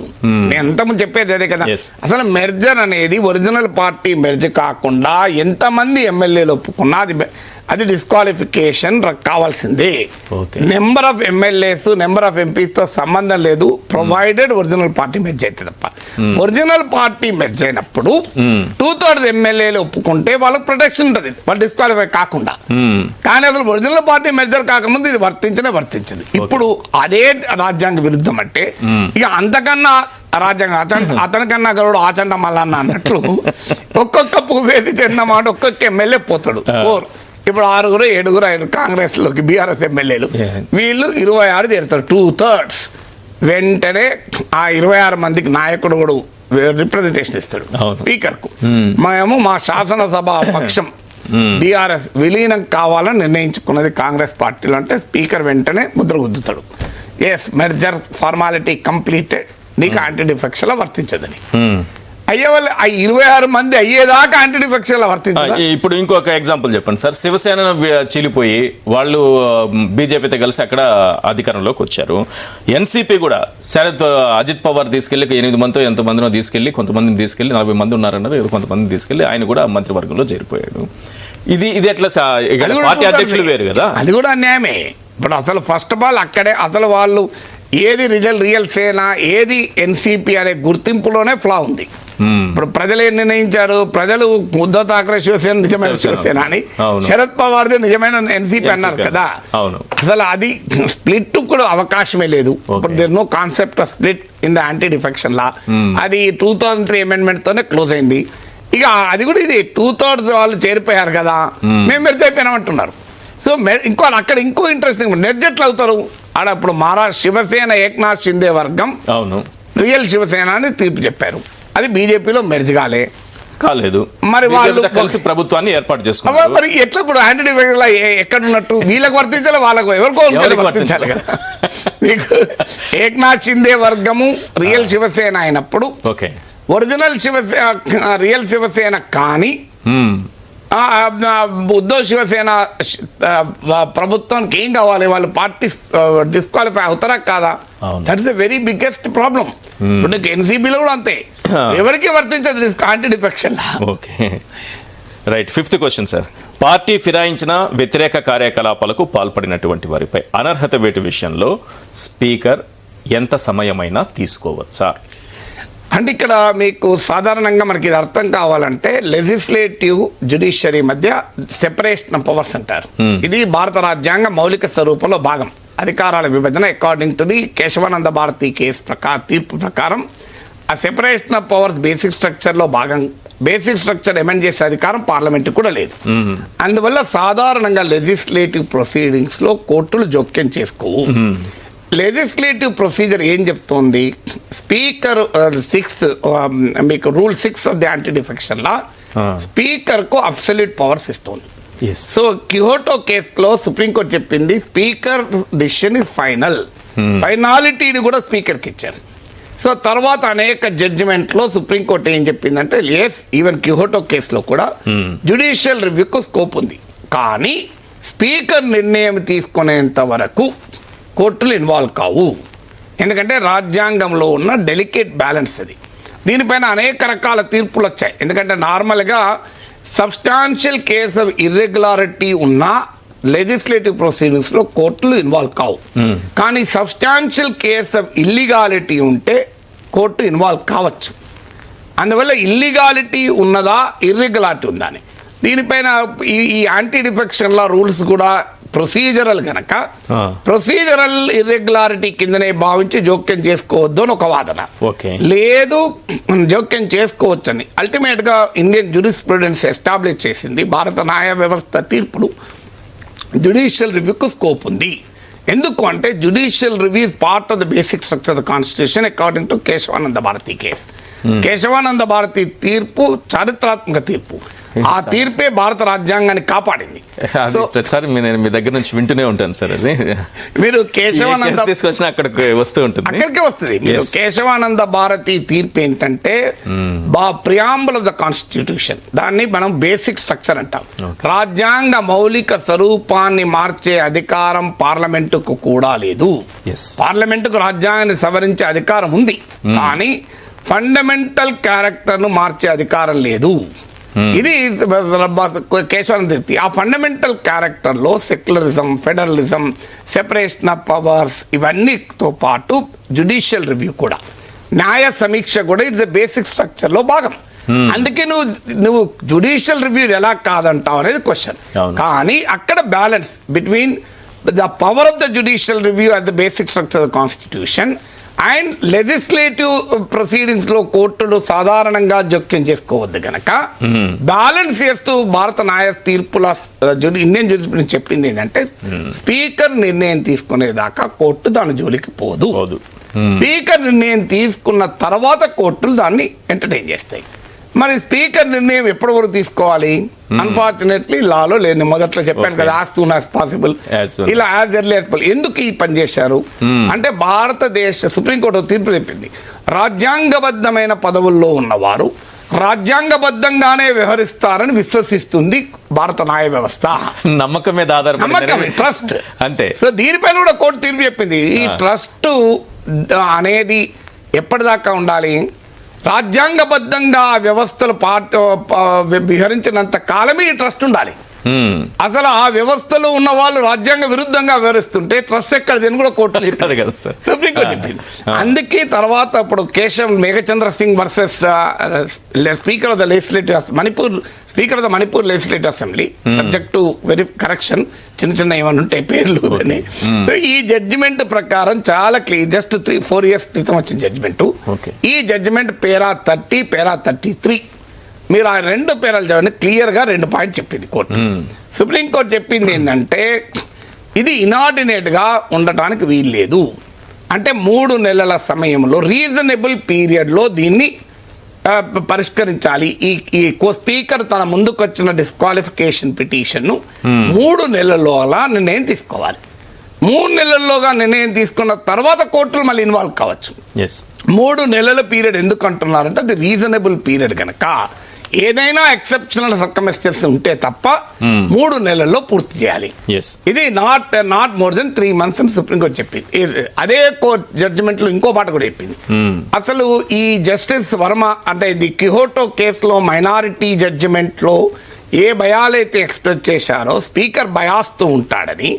నేను ఎంతమంది చెప్పేది అదే కదా. అసలు మెర్జర్ అనేది ఒరిజినల్ పార్టీ మెర్జ్ కాకుండా ఎంతమంది ఎమ్మెల్యేలు ఒప్పుకున్నా అది డిస్క్వాలిఫికేషన్ కావాల్సిందే. Number of MLAs number of MPs తో సంబంధం లేదు, ప్రొవైడెడ్ ఒరిజినల్ పార్టీ మెర్జ్ అయితే తప్ప. ఒరిజినల్ పార్టీ మెర్జ్ అయినప్పుడు 2/3 ఎమ్మెల్యేలు ఒప్పుకుంటే వాళ్ళకి ప్రొటెక్షన్ ఉంటుంది, వాళ్ళు డిస్క్వాలిఫై కాకుండా. కానీ అసలు ఒరిజినల్ పార్టీ మెర్జర్ కాకముందు ఇది వర్తించింది. ఇప్పుడు అదే రాజ్యాంగ విరుద్ధం అంటే ఇక అంతకన్నా రాజ్యాంగం అతనికన్నా గరుడు ఆచండ మల్లన్న అన్నట్లు ఒక్కొక్క పువ్వు వేసి చెందమాట ఒక్కొక్క ఎమ్మెల్యే పోతాడు. ఇప్పుడు 6 7 కాంగ్రెస్ లోకి బీఆర్ఎస్ ఎమ్మెల్యేలు, వీళ్ళు 26 చేరుతారు. 2/3 వెంటనే ఆ 26 మందికి నాయకుడు కూడా రిప్రజెంటేషన్ ఇస్తాడు స్పీకర్ కు. మేము మా శాసనసభ పక్షం బీఆర్ఎస్ విలీనం కావాలని నిర్ణయించుకున్నది కాంగ్రెస్ పార్టీలో అంటే స్పీకర్ వెంటనే Mudra గుద్దుతాడు. Yes merger formality completed, నీకు యాంటీ డిఫెక్షన్ లో వర్తించదని. అయ్యేవాళ్ళు 26 మంది అయ్యేదాకా యాంటీ డిఫెక్షన్ లో వర్తించారు. ఇప్పుడు ఇంకొక ఎగ్జాంపుల్ చెప్పండి సార్. శివసేన చీలిపోయి వాళ్ళు బీజేపీతో కలిసి అక్కడ అధికారంలోకి వచ్చారు. ఎన్సీపీ కూడా అజిత్ పవార్ తీసుకెళ్లి 8 మందితో ఎంతమందినో తీసుకెళ్లి కొంతమందిని తీసుకెళ్లి 40 మంది ఉన్నారన్నారు, కొంతమందిని తీసుకెళ్లి ఆయన కూడా మంత్రివర్గంలో చేరిపోయాడు. ఇది ఎట్లా పార్టీ అధ్యక్షులు వేరు కదా, అది కూడా అన్యాయమే. ఇప్పుడు అసలు ఫస్ట్ ఆఫ్ ఆల్ అక్కడే అసలు వాళ్ళు ఏది రియల్ సేన ఏది ఎన్సీపీ అనే గుర్తింపులోనే ఫ్లా ఉంది. ఇప్పుడు ప్రజలు ఏం నిర్ణయించారు? ప్రజలు ఉద్ధవ్ ఠాక్రే శివసేన నిజమైన శివసేన అని, శరద్ పవార్ది నిజమైన ఎన్సీపీ అన్నారు కదా. అసలు అది స్ప్లిట్ కూడా అవకాశమే లేదు. There no concept of split in the anti defection law. అది 2003 అమెండ్మెంట్ తోనే క్లోజ్ అయింది. ఇక అది కూడా ఇది 2/3 వాళ్ళు చేరిపోయారు కదా, మేము మెర్జ్ అయిపోయినామంటున్నారు. సో అక్కడ ఇంకో ఇంట్రెస్టింగ్ మెర్జ్ ఎట్లా అవుతారు? ఆడ ఇప్పుడు శివసేన ఏక్నాథ్ షిందే వర్గం రియల్ శివసేన అని తీర్పు చెప్పారు. అది బీజేపీలో మెర్జ్ కాలేదు. మరి వాళ్ళు కలిసి ప్రభుత్వాన్ని ఏర్పాటు చేసుకున్నారు. మరి ఎట్లా ఇప్పుడు యాంటీ డిఫెక్షన్ ఎక్కడ ఉన్నట్టు వీళ్ళకి వర్తించాలి, వాళ్ళకు ఎవరికో వర్తించాలి కదా. మీకు ఏక్నాథ్ షిందే వర్గము రియల్ శివసేన అయినప్పుడు ఒరిజినల్ రియల్ శివసేన కానీ ఉద్ధవ్ శివసేన ప్రభుత్వానికి ఏం కావాలి? వాళ్ళు పార్టీ డిస్క్వాలిఫై అవుతారా కాదా? That is the very biggest problem. ఇప్పుడు ఎన్సీపీలో కూడా అంతే, ఎవరికి వర్తించదు anti defection. Okay right. 5th question sir. Party ఫిరాయించిన వ్యతిరేక కార్యకలాపాలకు పాల్పడినటువంటి వారిపై అనర్హత వేటు విషయంలో స్పీకర్ ఎంత సమయమైనా తీసుకోవచ్చా? అంటే ఇక్కడ మీకు సాధారణంగా మనకి ఇది అర్థం కావాలంటే లెజిస్లేటివ్ జ్యుడిషియరీ మధ్య సెపరేషన్ ఆఫ్ పవర్స్ అంటారు. ఇది భారత రాజ్యాంగ మౌలిక స్వరూపంలో భాగం. అధికారాల విభజన according to the Kesavananda Bharati case తీర్పు ప్రకారం ఆ సెపరేషన్ ఆఫ్ పవర్స్ బేసిక్ స్ట్రక్చర్లో భాగం. బేసిక్ స్ట్రక్చర్ అమెండ్ చేసే అధికారం పార్లమెంట్ కూడా లేదు. అందువల్ల సాధారణంగా లెజిస్లేటివ్ ప్రొసీడింగ్స్లో కోర్టులు జోక్యం చేసుకోవు. లెజిస్లేటివ్ ప్రొసీజర్ ఏం చెప్తోంది? స్పీకర్ 6 మీకు rule 6 of the anti defection law speaker కు అబ్సల్యూట్ పవర్స్ ఇస్తుంది. సో క్యోటో కేసులో సుప్రీంకోర్టు చెప్పింది స్పీకర్ డిసిషన్ ఇస్ ఫైనల్. ఫైనాలిటీని కూడా స్పీకర్కి ఇచ్చారు. సో తర్వాత అనేక జడ్జిమెంట్లో సుప్రీంకోర్టు ఏం చెప్పిందంటే ఎస్ ఈవెన్ క్యోటో కేసులో కూడా జ్యుడిషియల్ రివ్యూకు స్కోప్ ఉంది, కానీ స్పీకర్ నిర్ణయం తీసుకునేంత వరకు కోర్టులు ఇన్వాల్వ్ కావు. ఎందుకంటే రాజ్యాంగంలో ఉన్న డెలికేట్ బ్యాలెన్స్ అది. దీనిపైన అనేక రకాల తీర్పులు వచ్చాయి. ఎందుకంటే నార్మల్గా సబ్స్టాన్షియల్ కేస్ ఆఫ్ ఇర్రెగ్యులారిటీ ఉన్న లెజిస్లేటివ్ ప్రొసీడింగ్స్లో కోర్టులు ఇన్వాల్వ్ కావు, కానీ సబ్స్టాన్షియల్ కేస్ ఆఫ్ ఇల్లీగాలిటీ ఉంటే కోర్టు ఇన్వాల్వ్ కావచ్చు. అందువల్ల ఇల్లీగాలిటీ ఉన్నదా ఇర్రెగ్యులారిటీ ఉందా అని దీనిపైన ఈ యాంటీ డిఫెక్షన్ లా రూల్స్ కూడా ప్రొసీజరల్ గనక ప్రొసీజరల్ ఇర్రెగ్యులారిటీ కిందనే భావించి జోక్యం చేసుకోవద్దు అని ఒక వాదన. లేదు జోక్యం చేసుకోవచ్చని అల్టిమేట్ గా ఇండియన్ జ్యూరిస్ప్రుడెన్స్ ఎస్టాబ్లిష్ చేసింది. భారత న్యాయ వ్యవస్థ తీర్పులు జ్యుడిషియల్ రివ్యూకు స్కోప్ ఉంది. ఎందుకు అంటే judicial review part of the basic structure of the constitution according to Kesavananda Bharati case. Kesavananda Bharati తీర్పు చారిత్రాత్మక తీర్పు. ఆ తీర్పే భారత రాజ్యాంగాన్ని కాపాడింది. అది ప్రతిసారి నేను మీ దగ్గర నుంచి వింటూనే ఉంటాను సార్. అది మీరు కేశవానంద తీసుకొచ్చిన అక్కడికి వస్తూ ఉంటుంది, అక్కడికే వస్తుంది. మీరు కేశవానంద భారతి తీర్పు ఏంటంటే ప్రియాంబుల్ ఆఫ్ ద కాన్స్టిట్యూషన్, దాన్ని మనం బేసిక్ స్ట్రక్చర్ అంటాం. రాజ్యాంగ మౌలిక స్వరూపాన్ని మార్చే అధికారం పార్లమెంటుకు కూడా లేదు. పార్లమెంటుకు రాజ్యాంగాన్ని సవరించే అధికారం ఉంది, కానీ ఫండమెంటల్ క్యారెక్టర్ను మార్చే అధికారం లేదు. ఇది కేశవానంద తీర్పు. ఆ ఫండమెంటల్ క్యారెక్టర్లో secularism, federalism, separation of powers, ఇవన్నీతో పాటు జ్యుడిషియల్ రివ్యూ కూడా, న్యాయ సమీక్ష కూడా ఇది బేసిక్ స్ట్రక్చర్లో భాగం. అందుకే నువ్వు జ్యుడిషియల్ రివ్యూ ఎలా కాదంటావు అనేది క్వశ్చన్. కానీ అక్కడ balance between the power of the judicial review at the basic structure of the constitution and legislative proceedings లో కోర్టులు సాధారణంగా జోక్యం చేసుకోవద్దు గనక బ్యాలెన్స్ చేస్తూ భారత న్యాయ తీర్పుల ఇండియన్ జ్యూరిస్ప్రుడెన్స్ చెప్పింది ఏంటంటే స్పీకర్ నిర్ణయం తీసుకునేదాకా కోర్టు దాని జోలికి పోదు. స్పీకర్ నిర్ణయం తీసుకున్న తర్వాత కోర్టులు దాన్ని ఎంటర్టైన్ చేస్తాయి. మరి స్పీకర్ నిర్ణయం ఎప్పటి వరకు తీసుకోవాలి? అన్ఫార్చునేట్లీ లాలో లేదు. మొదట్లో చెప్పాను కదా, యాజ్ సూన్ యాజ్ పాసిబుల్, ఇలా యాజ్ ఎర్లీ యాజ్ పాసిబుల్. ఎందుకు ఈ పని చేశారు అంటే భారతదేశ సుప్రీంకోర్టు తీర్పు చెప్పింది, రాజ్యాంగబద్ధమైన పదవుల్లో ఉన్నవారు రాజ్యాంగబద్ధంగానే వ్యవహరిస్తారని విశ్వసిస్తుంది భారత న్యాయ వ్యవస్థ. నమ్మకం మీద ఆధారపడి ట్రస్ట్ అంతే. సో దీనిపైన కూడా కోర్టు తీర్పు చెప్పింది. ఈ ట్రస్ట్ అనేది ఎప్పటిదాకా ఉండాలి? రాజ్యాంగబద్ధంగా వ్యవస్థలు విహరించినంత కాలమే ఈ ట్రస్ట్ ఉండాలి. అసలు ఆ వ్యవస్థలో ఉన్న వాళ్ళు రాజ్యాంగ విరుద్ధంగా వ్యవహరిస్తుంటే ట్రస్ట్ ఎక్కడ దీన్ని కూడా కోర్టు చెప్పింది కదా, సుప్రీంకోర్టు చెప్పింది. అందుకే తర్వాత ఇప్పుడు Keshav Meghachandra Singh versus speaker of the legislative Manipur, speaker of the Manipur legislative assembly, subject to very correction, చిన్న ఏమైనా ఉంటాయి పేర్లు అని. సో ఈ జడ్జిమెంట్ ప్రకారం చాలా క్లియర్, జస్ట్ 3-4 years క్రితం వచ్చిన జడ్జిమెంట్. ఈ జడ్జిమెంట్ పేరా 30, పేరా 33, మీరు ఆ 2 పేరాలు చదవండి. క్లియర్గా 2 పాయింట్ చెప్పింది కోర్టు. సుప్రీంకోర్టు చెప్పింది ఏంటంటే ఇది ఇనార్డినేట్గా ఉండటానికి వీల్లేదు. అంటే 3 నెలల సమయంలో రీజనబుల్ పీరియడ్లో దీన్ని పరిష్కరించాలి. ఈ స్పీకర్ తన ముందుకు వచ్చిన డిస్క్వాలిఫికేషన్ పిటిషన్ను 3 నెలల్లోగా నిర్ణయం తీసుకోవాలి. 3 నెలల్లోగా నిర్ణయం తీసుకున్న తర్వాత కోర్టులు మళ్ళీ ఇన్వాల్వ్ కావచ్చు. 3 నెలల పీరియడ్ ఎందుకు అంటున్నారంటే అది రీజనబుల్ పీరియడ్ కనుక. ఏదైనా ఎక్సెప్షనల్ సర్కమ్స్టెన్సెస్ ఉంటే తప్ప 3 నెలల్లో పూర్తి చేయాలి. ఇది నాట్ మోర్ దెన్ 3 months అని సుప్రీంకోర్టు చెప్పింది. అదే కోర్టు జడ్జిమెంట్ లో ఇంకో మాట కూడా చెప్పింది. అసలు ఈ జస్టిస్ వర్మ అంటే ది కిహోటో కేసులో మైనారిటీ జడ్జిమెంట్ లో ఏ భయాలైతే ఎక్స్ప్రెస్ చేశారో స్పీకర్ బయాస్తూ ఉంటాడని,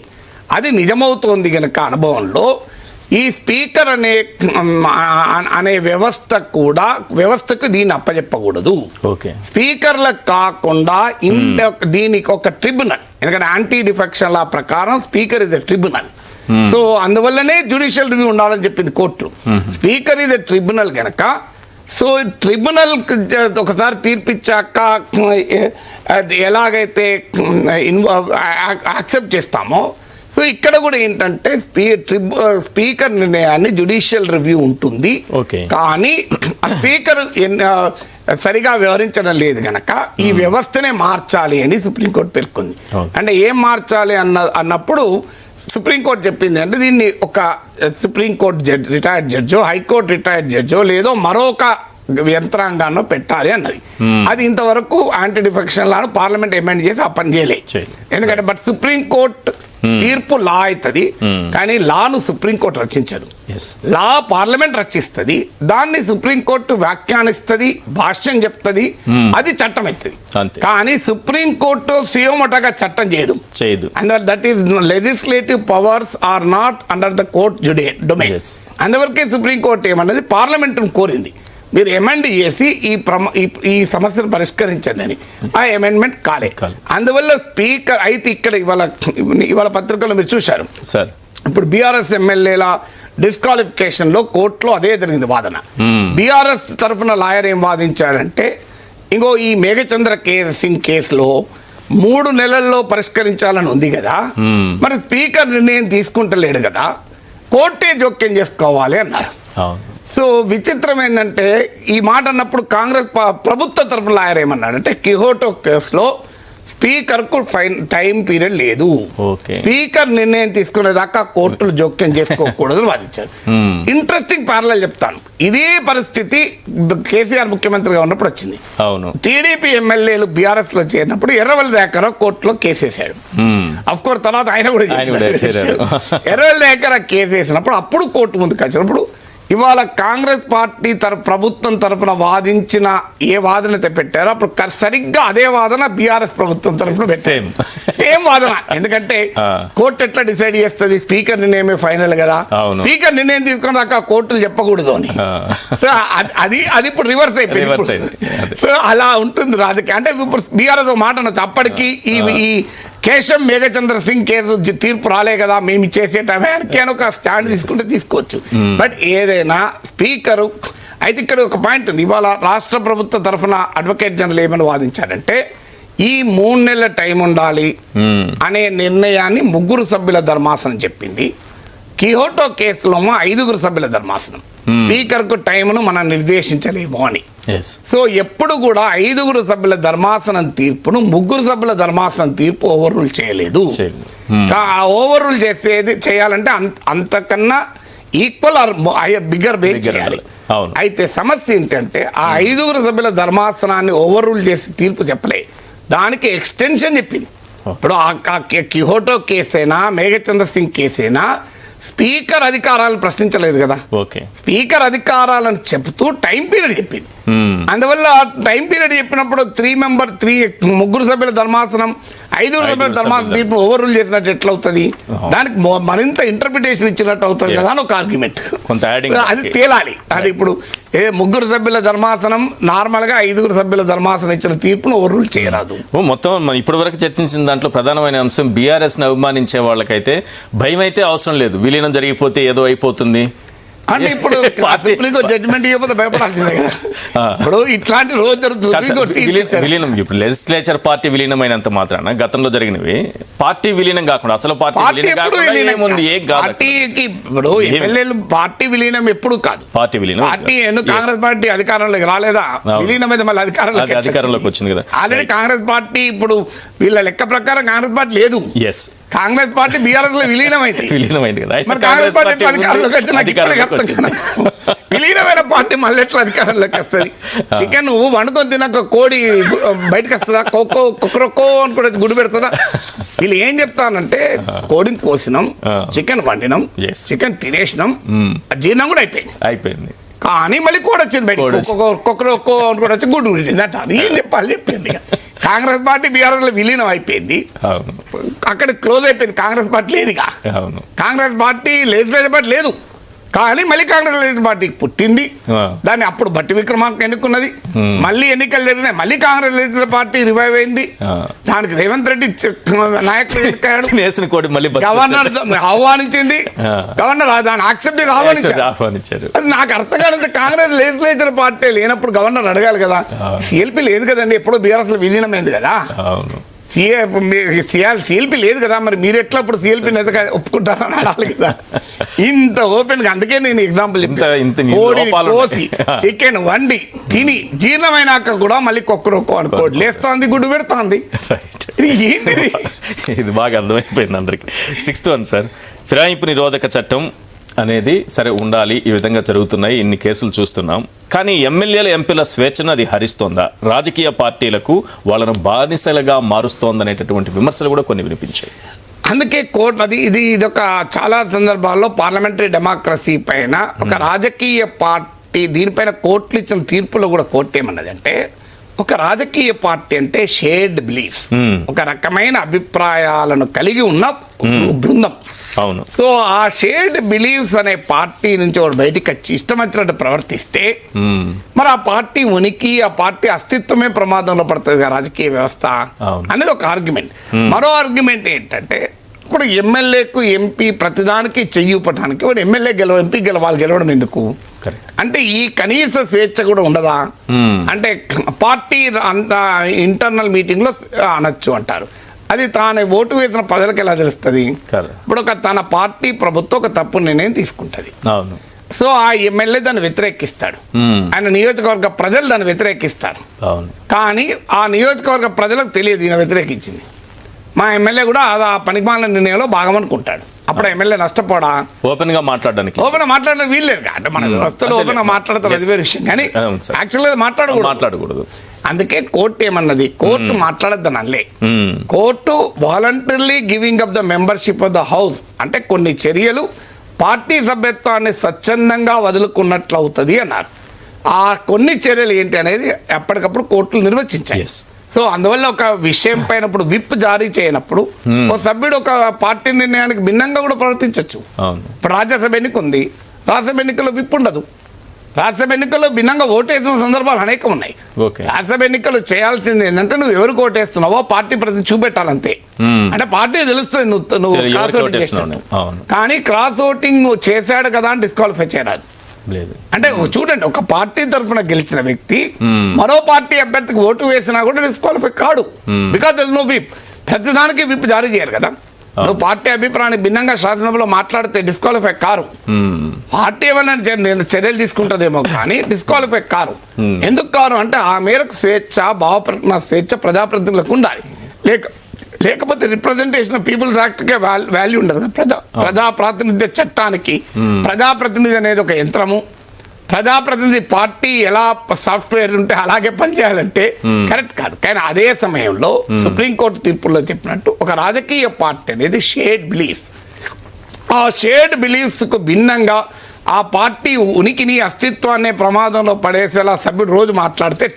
అది నిజమవుతోంది గనక అనుభవంలో ఈ స్పీకర్ అనే వ్యవస్థకు దీన్ని అప్పచెప్పకూడదు. స్పీకర్లకు కాకుండా దీనికి ఒక ట్రిబ్యునల్, ఎందుకంటే యాంటీ డిఫెక్షన్ లా ప్రకారం speaker is a tribunal. So అందువల్లనే జ్యుడిషియల్ రివ్యూ ఉండాలని చెప్పింది court. Speaker is a tribunal గనక, సో ట్రిబ్యునల్ ఒకసారి తీర్పిచ్చాక ఎలాగైతే యాక్సెప్ట్ చేస్తామో, సో ఇక్కడ కూడా ఏంటంటే స్పీకర్ నిర్ణయాన్ని జ్యుడిషియల్ రివ్యూ ఉంటుంది. కానీ స్పీకర్ సరిగా వ్యవహరించడం లేదు గనక ఈ వ్యవస్థనే మార్చాలి అని సుప్రీంకోర్టు పేర్కొంది. అంటే ఏం మార్చాలి అన్నప్పుడు సుప్రీంకోర్టు చెప్పింది అంటే దీన్ని ఒక సుప్రీంకోర్టు రిటైర్డ్ జడ్జో, హైకోర్టు రిటైర్డ్ జడ్జో, లేదో మరొక యంత్రాంగాన్ని పెట్టాలి అన్నది. అది ఇంతవరకు యాంటీ డిఫెక్షన్ లాను పార్లమెంట్ అమెండ్ చేసి ఆ పని చేయలే. ఎందుకంటే బట్ సుప్రీంకోర్టు తీర్పు లా అవుతుంది, కానీ లాను సుప్రీంకోర్టు రచించదు. లా పార్లమెంట్ రచిస్తుంది, దాన్ని సుప్రీంకోర్టు వ్యాఖ్యానిస్తుంది, భాష్యం చెప్తుంది, అది చట్టం అవుతుంది. కానీ సుప్రీంకోర్టు సియోమటగా చట్టం చేయదు. అందువల్ల that is legislative powers are not under the court domain. అందువరకే సుప్రీంకోర్టు ఏమన్నది పార్లమెంట్ కోరింది, మీరు అమెండ్ చేసి ఈ సమస్యను పరిష్కరించండి అని. ఆ అమెండ్మెంట్ కాలే. అందువల్ల స్పీకర్ అయితే ఇక్కడ ఇవాళ పత్రికల్లో మీరు చూశారు సార్, ఇప్పుడు బీఆర్ఎస్ ఎమ్మెల్యేల డిస్క్వాలిఫికేషన్ లో కోర్టులో అదే జరిగింది వాదన. బీఆర్ఎస్ తరఫున లాయర్ ఏం వాదించాడంటే, ఇంకో ఈ మేఘచంద్ర సింగ్ కేసులో 3 నెలల్లో పరిష్కరించాలని ఉంది కదా, మరి స్పీకర్ నిర్ణయం తీసుకుంటలేడు కదా, కోర్టే జోక్యం చేసుకోవాలి అన్నారు. సో విచిత్రం ఏంటంటే ఈ మాట అన్నప్పుడు కాంగ్రెస్ ప్రభుత్వ తరఫున లాయర్ ఏమన్నాడంటే కిహోటో కేసులో స్పీకర్కు టైం పీరియడ్ లేదు, ఓకే. స్పీకర్ నిర్ణయం తీసుకునేదాకా కోర్టులు జోక్యం చేసుకోకూడదు వాదించారు. ఇంట్రెస్టింగ్ ప్యారలల్ చెప్తాను, ఇదే పరిస్థితి కేసీఆర్ ముఖ్యమంత్రిగా ఉన్నప్పుడు వచ్చింది. అవును, టీడీపీ ఎమ్మెల్యేలు బీఆర్ఎస్ లో చేరినప్పుడు ఎర్రవల్లి దయాకర్ కోర్టులో కేసేసాడు. అఫ్ కోర్స్ తర్వాత ఆయన కూడా చేరారు. ఎర్రవల్లి దయాకర్ కేసు వేసినప్పుడు అప్పుడు కోర్టు ముందుకు వచ్చినప్పుడు ఇవాళ కాంగ్రెస్ పార్టీ ప్రభుత్వం తరఫున వాదించిన ఏ వాదన అయితే పెట్టారో అప్పుడు సరిగ్గా అదే వాదన బీఆర్ఎస్ ప్రభుత్వం తరఫున సేమ్ వాదన. ఎందుకంటే కోర్టు ఎట్లా డిసైడ్ చేస్తుంది, స్పీకర్ నిర్ణయమే ఫైనల్ కదా, స్పీకర్ నిర్ణయం తీసుకున్నాక కోర్టులు చెప్పకూడదు అని. సో అది ఇప్పుడు రివర్స్ అయిపోయింది. సో అలా ఉంటుంది రాజకీయం. అంటే ఇప్పుడు బీఆర్ఎస్ మాట అనొచ్చు, అప్పటికి ఈ కేశం మేఘచంద్ర సింగ్ కేసు తీర్పు రాలే కదా, మేము చేసే టైంకి అని ఒక స్టాండ్ తీసుకుంటే తీసుకోవచ్చు. బట్ ఏదైనా స్పీకరు అయితే ఇక్కడ ఒక పాయింట్ ఉంది. ఇవాళ రాష్ట్ర ప్రభుత్వ తరఫున అడ్వకేట్ జనరల్ ఏమని వాదించారంటే ఈ 3 నెలల టైం ఉండాలి అనే నిర్ణయాన్ని 3 సభ్యుల ధర్మాసనం చెప్పింది. కిహోటో కేసులో 5 సభ్యుల ధర్మాసనం స్పీకర్కు టైంను మనం నిర్దేశించలేము అని. సో ఎప్పుడు కూడా 5 సభ్యుల ధర్మాసనం తీర్పును 3 సభ్యుల ధర్మాసనం తీర్పు ఓవర్ రూల్ చేయలేదు. ఆ ఓవర్ రూల్ చేయాలంటే అంతకన్నా ఈక్వల్ ఆర్ బిగ్గర్ బెంచ్ చేయాలి. అయితే సమస్య ఏంటంటే ఆ 5 సభ్యుల ధర్మాసనాన్ని ఓవర్ రూల్ చేసి తీర్పు చెప్పలే, దానికి ఎక్స్టెన్షన్ చెప్పింది. ఇప్పుడు ఆ కిహోటో కేసైనా మేఘచంద్ర సింగ్ కేసైనా స్పీకర్ అధికారాలను ప్రశ్నించలేదు కదా, స్పీకర్ అధికారాలను చెప్తూ టైం పీరియడ్ చెప్పింది. అందువల్ల టైం పీరియడ్ చెప్పినప్పుడు 3 సభ్యుల ధర్మాసనం 5 సభ్యుల ధర్మాసనం తీర్పు ఓవర్ రూల్ చేసినట్టు ఎట్లా అవుతుంది, దానికి మరింత ఇంటర్ప్రిటేషన్ ఇచ్చినట్టు అవుతుంది కదా అని ఒక ఆర్గ్యుమెంట్. అది తేలాలి. అది ఇప్పుడు 3 సభ్యుల ధర్మాసనం నార్మల్ గా 5 సభ్యుల ధర్మాసనం ఇచ్చిన తీర్పును ఓవర్ రూల్ చేయరాదు. మొత్తం మనం ఇప్పటి వరకు చర్చించిన దాంట్లో ప్రధానమైన అంశం బీఆర్ఎస్ ని అభిమానించే వాళ్ళకైతే భయం అయితే అవసరం లేదు, విలీనం జరిగిపోతే ఏదో అయిపోతుంది అంటే ఇప్పుడు జడ్జిమెంట్ ఇవ్వకపోతే భయపడాల్సిందే కదా. ఇప్పుడు ఇట్లాంటి రోజు విలీనం ఇప్పుడు లెజిస్లేచర్ పార్టీ విలీనమైనంత మాత్రాన గతంలో జరిగినవి పార్టీ విలీనం కాకుండా అసలు పార్టీకి ఇప్పుడు ఎమ్మెల్యేలు పార్టీ విలీనం ఎప్పుడు కాదు. పార్టీ విలీనం పార్టీ కాంగ్రెస్ పార్టీ అధికారంలోకి రాలేదా, విలీనం అయితే మళ్ళీ అధికారంలోకి వచ్చింది కదా. ఆల్రెడీ కాంగ్రెస్ పార్టీ ఇప్పుడు వీళ్ళ లెక్క ప్రకారం కాంగ్రెస్ పార్టీ లేదు. కాంగ్రెస్ పార్టీ బీఆర్ఎస్ లో విలీనమైంది కదా. మరి కాంగ్రెస్ పార్టీ అధికారంలోకి విలీనమైన పార్టీ మళ్ళీ ఎట్లా అధికారంలోకి వస్తుంది? చికెన్ వండుకొని తిన్నాక కోడి బయటకు వస్తుందా, కుక్కరొక్కో అని కూడా గుడి పెడుతుందా? వీళ్ళు ఏం చెప్తానంటే కోడిని కోసినాం, చికెన్ వండినాం, చికెన్ తినేసినాం, జీర్ణం కూడా అయిపోయింది. కానీ మళ్ళీ కోడి వచ్చింది బయట, కుక్కరొక్కో అని కూడా వచ్చి గుడి గుడిందంట. ఏం చెప్పాలి చెప్పండి. కాంగ్రెస్ పార్టీ బీఆర్ఎస్ లో విలీనం అయిపోయింది, అక్కడ క్లోజ్ అయిపోయింది. కాంగ్రెస్ పార్టీ లేదుగా, కాంగ్రెస్ పార్టీ లెజిస్లేటివ్ పార్టీ లేదు. కానీ మళ్ళీ కాంగ్రెస్ లెజిస్లేటివ్ పార్టీ పుట్టింది. దాన్ని అప్పుడు బట్టి విక్రమార్క ఎన్నుకున్నది, మళ్ళీ ఎన్నికలు జరిగినాయి, మళ్ళీ కాంగ్రెస్ లెజిస్లేటివ్ పార్టీ రివైవ్ అయింది. దానికి రేవంత్ రెడ్డి నాయకుడు గవర్నర్ ఆహ్వానించింది, గవర్నర్ దాన్ని యాక్సెప్ట్ ఆహ్వానించారు. నాకు అర్థం కాలేదు, కాంగ్రెస్ లెజిస్లేటివ్ పార్టీ లేనప్పుడు గవర్నర్ అడగాలి కదా. సిఎల్పి లేదు కదండి, ఎప్పుడో బీఆర్ఎస్ లో విలీనమైంది కదా. సిఎల్పి లేదు కదా, మరి మీరు ఎట్లా ఇప్పుడు సిఎల్పి ఒప్పుకుంటారని అడాలి కదా. ఇంత ఓపెన్ గా, అందుకే నేను ఎగ్జాంపుల్ కోసి చికెన్ వండి తిని జీర్ణమైనాక కూడా మళ్ళీ కుక్కరొక్కో అనుకోండి లేస్తోంది, గుడ్డు పెడుతోంది. ఇది బాగా అర్థమైపోయింది అందరికి. 6th వన్ సార్, ఫిరాయింపు నిరోధక చట్టం అనేది సరే ఉండాలి, ఈ విధంగా జరుగుతున్నాయి, ఇన్ని కేసులు చూస్తున్నాం. కానీ ఎమ్మెల్యేల ఎంపీల స్వేచ్ఛను అది హరిస్తోందా, రాజకీయ పార్టీలకు వాళ్ళను బానిసలుగా మారుస్తోందనేటటువంటి విమర్శలు కూడా కొన్ని వినిపించాయి. అందుకే కోర్టు ఇదొక చాలా సందర్భాల్లో పార్లమెంటరీ డెమోక్రసీ పైన ఒక రాజకీయ పార్టీ దీనిపైన కోర్టులు ఇచ్చిన తీర్పులో కూడా కోర్టు ఏమన్నది అంటే, ఒక రాజకీయ పార్టీ అంటే షేర్డ్ బిలీఫ్స్, ఒక రకమైన అభిప్రాయాలను కలిగి ఉన్న బృందం. అవును. సో ఆ షేర్డ్ బిలీవ్స్ అనే పార్టీ నుంచి వాడు బయటికి వచ్చి ఇష్టం వచ్చినట్టు ప్రవర్తిస్తే మరి ఆ పార్టీ ఉనికి, ఆ పార్టీ అస్తిత్వమే ప్రమాదంలో పడుతుంది కదా రాజకీయ వ్యవస్థ అనేది ఒక ఆర్గ్యుమెంట్. మరో ఆర్గ్యుమెంట్ ఏంటంటే, ఇప్పుడు ఎమ్మెల్యేకు ఎంపీ ప్రతిదానికి చెయ్యూపటానికి వాడు ఎంపీ గెలవడం ఎందుకు అంటే ఈ కనీస స్వేచ్ఛ కూడా ఉండదా? అంటే పార్టీ అంత ఇంటర్నల్ మీటింగ్ లో అనొచ్చు అంటారు. అది తాను ఓటు వేసిన ప్రజలకు ఎలా తెలుస్తుంది? ఇప్పుడు తన పార్టీ ప్రభుత్వం ఒక తప్పు నిర్ణయం తీసుకుంటుంది, సో ఆ ఎమ్మెల్యే దాన్ని వ్యతిరేకిస్తాడు, ఆయన నియోజకవర్గ ప్రజలు దాన్ని వ్యతిరేకిస్తారు. అవును. కానీ ఆ నియోజకవర్గ ప్రజలకు తెలియదు ఈయన వ్యతిరేకించింది. మా ఎమ్మెల్యే కూడా అది ఆ పనికిమాలిన నిర్ణయంలో భాగమనుకుంటాడు. అప్పుడు ఎమ్మెల్యే నష్టపోడా? ఓపెన్ గా మాట్లాడడానికి మాట్లాడడానికి వీల్లేదు. అంటే మన వ్యవస్థలో ఓపెన్ గా మాట్లాడతారు, అది వేరే విషయం. కానీ యాక్చువల్గా మాట్లాడకూడదు. అందుకే కోర్టు ఏమన్నది, కోర్టు మాట్లాడద్దని అనలే. Court voluntarily giving up the membership of the house అంటే కొన్ని చర్యలు పార్టీ సభ్యత్వాన్ని స్వచ్ఛందంగా వదులుకున్నట్లు అవుతుంది అన్నారు. ఆ కొన్ని చర్యలు ఏంటి అనేది ఎప్పటికప్పుడు కోర్టులు నిర్వచించాయి. సో అందువల్ల ఒక విషయం పైన ఇప్పుడు విప్ జారీ చేయనప్పుడు ఒక సభ్యుడు ఒక పార్టీ నిర్ణయానికి భిన్నంగా కూడా ప్రవర్తించవచ్చు. ఇప్పుడు రాజ్యసభ ఎన్నిక ఉంది, రాజ్యసభ ఎన్నికల్లో విప్ ఉండదు. రాజ్యసభ ఎన్నికల్లో భిన్నంగా ఓటేసిన సందర్భాలు అనేకం ఉన్నాయి. రాజ్యసభ ఎన్నికలు చేయాల్సింది ఏంటంటే నువ్వు ఎవరికి ఓటేస్తున్నావో పార్టీ ప్రతి చూపెట్టాలంతే. అంటే పార్టీ తెలుస్తుంది నువ్వు క్రాస్ ఓటింగ్ చేస్తున్నావు. కానీ క్రాస్ ఓటింగ్ చేశాడు కదా అని డిస్క్వాలిఫై చేయరాదు. అంటే చూడండి, ఒక పార్టీ తరఫున గెలిచిన వ్యక్తి మరో పార్టీ అభ్యర్థికి ఓటు వేసినా కూడా డిస్క్వాలిఫై కాడు. బికాజ్ నువ్వు విప్ ప్రతిదానికి విప్ జారీ చేయరు కదా. నువ్వు పార్టీ అభిప్రాయాన్ని భిన్నంగా శాసనసభలో మాట్లాడితే డిస్క్వాలిఫై కారు. పార్టీ ఏమైనా చర్యలు తీసుకుంటుందేమో కానీ డిస్క్వాలిఫై కారు. ఎందుకు కారు అంటే ఆ మేరకు స్వేచ్ఛ, భావప్రకటన స్వేచ్ఛ ప్రజాప్రతినిధులకు ఉండాలి. లేకపోతే రిప్రజెంటేషన్ ఆఫ్ పీపుల్స్ యాక్ట్కే వాల్యూ ఉండదు. ప్రజా ప్రాతినిధ్య చట్టానికి ప్రజాప్రతినిధి అనేది ఒక యంత్రము. ప్రజాప్రతినిధి పార్టీ ఎలా సాఫ్ట్వేర్ ఉంటే అలాగే పనిచేయాలంటే కరెక్ట్ కాదు. కానీ అదే సమయంలో సుప్రీంకోర్టు తీర్పుల్లో చెప్పినట్టు ఒక రాజకీయ పార్టీ అనేది షేర్డ్ బిలీఫ్స్, ఆ షేర్డ్ బిలీఫ్స్కు భిన్నంగా ఆ పార్టీ ఉనికిని అస్తిత్వాన్ని ప్రమాదంలో పడేసేలా సభ్యుడు రోజు మాట్లాడితే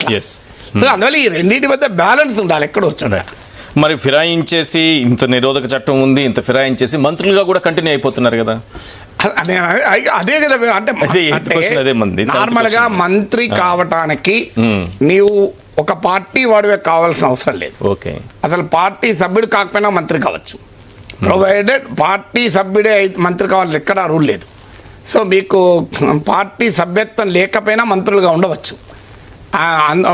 అందువల్ల ఈ రెండింటి మధ్య బ్యాలెన్స్ ఉండాలి. ఎక్కడ వచ్చాడు మరి ఫిరాయించేసి ఇంత నిరోధక చట్టం ఉంది, ఇంత ఫిరాయించేసి మంత్రులుగా కూడా కంటిన్యూ అయిపోతున్నారు కదా. అదే కదా. అంటే నార్మల్ గా మంత్రి కావటానికి నీవు ఒక పార్టీ వాడివే కావాల్సిన అవసరం లేదు. ఓకే, అసలు పార్టీ సభ్యుడు కాకపోయినా మంత్రి కావచ్చు, ప్రొవైడెడ్ పార్టీ సభ్యుడే మంత్రి కావాలని ఎక్కడా రూల్ లేదు. సో మీకు పార్టీ సభ్యత్వం లేకపోయినా మంత్రులుగా ఉండవచ్చు.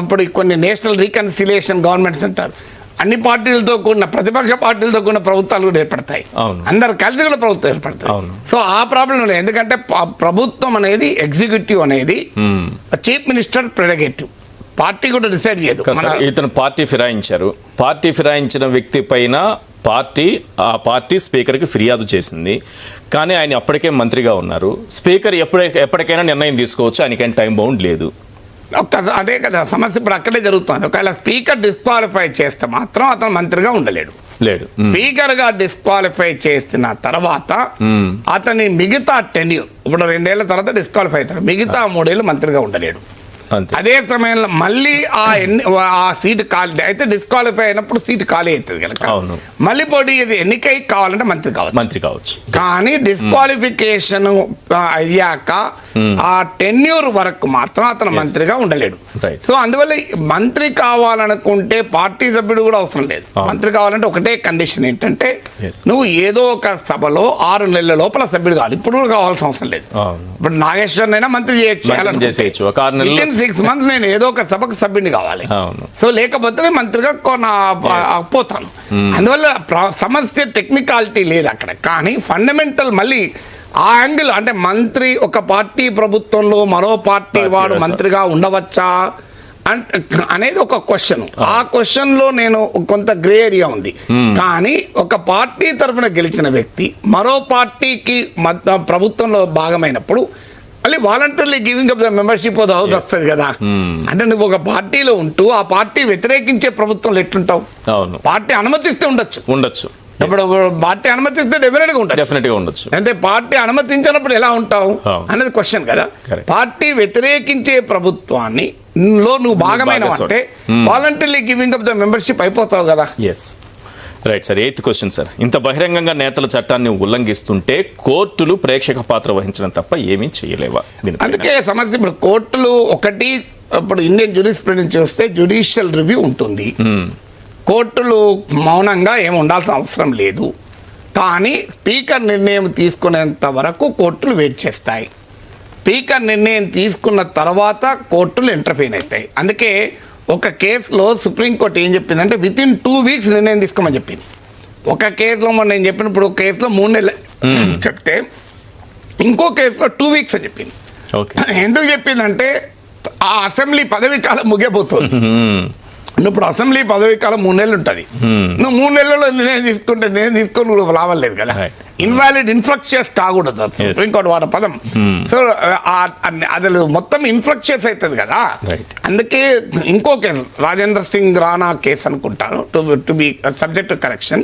అప్పుడు కొన్ని నేషనల్ రీకన్సిలియేషన్ గవర్నమెంట్స్ అంటారు, అన్ని పార్టీలతో కూడిన ప్రతిపక్ష పార్టీలతో కూడిన ప్రభుత్వాలు కూడా ఏర్పడతాయి, అందరు కలిసి కూడా ప్రభుత్వం ఏర్పడతాయి. సో ఆ ప్రాబ్లం లేదు. ఎందుకంటే ప్రభుత్వం అనేది ఎగ్జిక్యూటివ్ అనేది చీఫ్ మినిస్టర్ ప్రెరగేటివ్, పార్టీ కూడా డిసైడ్ చేయదు. ఇతను పార్టీ ఫిరాయించారు, పార్టీ ఫిరాయించిన వ్యక్తి పైన ఆ పార్టీ స్పీకర్కి ఫిర్యాదు చేసింది. కానీ ఆయన అప్పటికే మంత్రిగా ఉన్నారు. స్పీకర్ ఎప్పటికైనా నిర్ణయం తీసుకోవచ్చు, ఆయనకైనా టైం బౌండ్ లేదు. అదే కదా సమస్య. ఇప్పుడు అక్కడే జరుగుతుంది. ఒకవేళ స్పీకర్ డిస్క్వాలిఫై చేస్తే మాత్రం అతను మంత్రిగా ఉండలేడు. స్పీకర్ గా డిస్క్వాలిఫై చేసిన తర్వాత అతని మిగతా టెన్యూర్, ఇప్పుడు 2 ఏళ్ల తర్వాత డిస్క్వాలిఫై అవుతాడు, మిగతా 3 ఏళ్ళు మంత్రిగా ఉండలేడు. అదే సమయంలో మళ్ళీ ఆ సీటు ఖాళీ అయితే డిస్క్వాలిఫై అయినప్పుడు సీటు ఖాళీ అవుతుంది కనుక మళ్ళీ పోటీ ఎన్నికై కావాలంటే మంత్రి కావచ్చు. కానీ డిస్క్వాలిఫికేషన్ అయ్యాక ఆ టెన్యూర్ వరకు మాత్రం అతను మంత్రిగా ఉండలేడు. సో అందువల్ల మంత్రి కావాలనుకుంటే పార్టీ సభ్యుడు కూడా అవసరం లేదు. మంత్రి కావాలంటే ఒకటే కండిషన్ ఏంటంటే నువ్వు ఏదో ఒక సభలో 6 నెలల లోపల సభ్యుడు కావాలి. ఇప్పుడు కూడా కావాల్సిన అవసరం లేదు. ఇప్పుడు నాగేశ్వర్ అయినా మంత్రి చేయొచ్చు. 6 months నేను ఏదో ఒక సభకు సభ్యుడిని కావాలి. సో లేకపోతే మంత్రిగా పోతాను. అందువల్ల సమస్య టెక్నికాలిటీ లేదు అక్కడ. కానీ ఫండమెంటల్ మళ్ళీ ఆ యాంగిల్ అంటే మంత్రి ఒక పార్టీ ప్రభుత్వంలో మరో పార్టీ వాడు మంత్రిగా ఉండవచ్చా అనేది ఒక క్వశ్చన్. ఆ క్వశ్చన్ లో నేను కొంత గ్రే ఏరియా ఉంది. కానీ ఒక పార్టీ తరఫున గెలిచిన వ్యక్తి మరో పార్టీకి ప్రభుత్వంలో భాగమైనప్పుడు మళ్ళీ voluntarily giving up the membership of the house వస్తుంది కదా. అంటే నువ్వు ఒక పార్టీలో ఉంటూ ఆ పార్టీ వ్యతిరేకించే ప్రభుత్వంలో ఎట్లుంటావు? పార్టీ అనుమతిస్తే ఉండొచ్చు. ఇప్పుడు పార్టీ అనుమతిస్తే డెఫినెట్ గా ఉండొచ్చు. అంటే పార్టీ అనుమతించినప్పుడు ఎలా ఉంటావు అనేది క్వశ్చన్ కదా. పార్టీ వ్యతిరేకించే ప్రభుత్వాన్ని నువ్వు భాగమైన అంటే voluntarily giving up the membership అయిపోతావు కదా. Right sir. 8th question sir. ఇంత బహిరంగంగా నేతల చట్టాన్ని ఉల్లంఘిస్తుంటే కోర్టులు ప్రేక్షక పాత్ర వహించడం తప్ప ఏమీ చేయలేవా? అందుకే సమస్య. ఇప్పుడు కోర్టులు ఒకటి, ఇప్పుడు ఇండియన్ జ్యూరిస్ప్రుడెన్స్ చూస్తే జ్యుడిషియల్ రివ్యూ ఉంటుంది. కోర్టులు మౌనంగా ఏమి ఉండాల్సిన అవసరం లేదు. కానీ స్పీకర్ నిర్ణయం తీసుకునేంత వరకు కోర్టులు వెయిట్ చేస్తాయి. స్పీకర్ నిర్ణయం తీసుకున్న తర్వాత కోర్టులు ఇంటర్ఫీన్ అవుతాయి. అందుకే ఒక కేసులో సుప్రీంకోర్టు ఏం చెప్పిందంటే వితిన్ 2 weeks నిర్ణయం తీసుకోమని చెప్పింది. ఒక కేసులో నేను చెప్పినప్పుడు కేసులో 3 నెలలు చెప్తే ఇంకో కేసులో 2 వీక్స్ అని చెప్పింది. ఓకే. ఎందుకు చెప్పిందంటే ఆ అసెంబ్లీ పదవీ కాలం ముగియబోతుంది. ఇప్పుడు అసెంబ్లీ పదవీ కాలం 3 నెలలు ఉంటుంది. నువ్వు 3 నెలల్లో నేను తీసుకొని నువ్వు లాభం లేదు కదా. ఇన్వాలిడ్ ఇన్ఫ్లక్షియస్ కాకూడదు సుప్రీంకోర్టు వాడ పదం. సో అది మొత్తం ఇన్ఫ్లక్షియస్ అవుతుంది కదా. అందుకే ఇంకో కేసు రాజేంద్ర సింగ్ రాణా కేసు అనుకుంటాను, టు బి సబ్జెక్ట్ కరెక్షన్.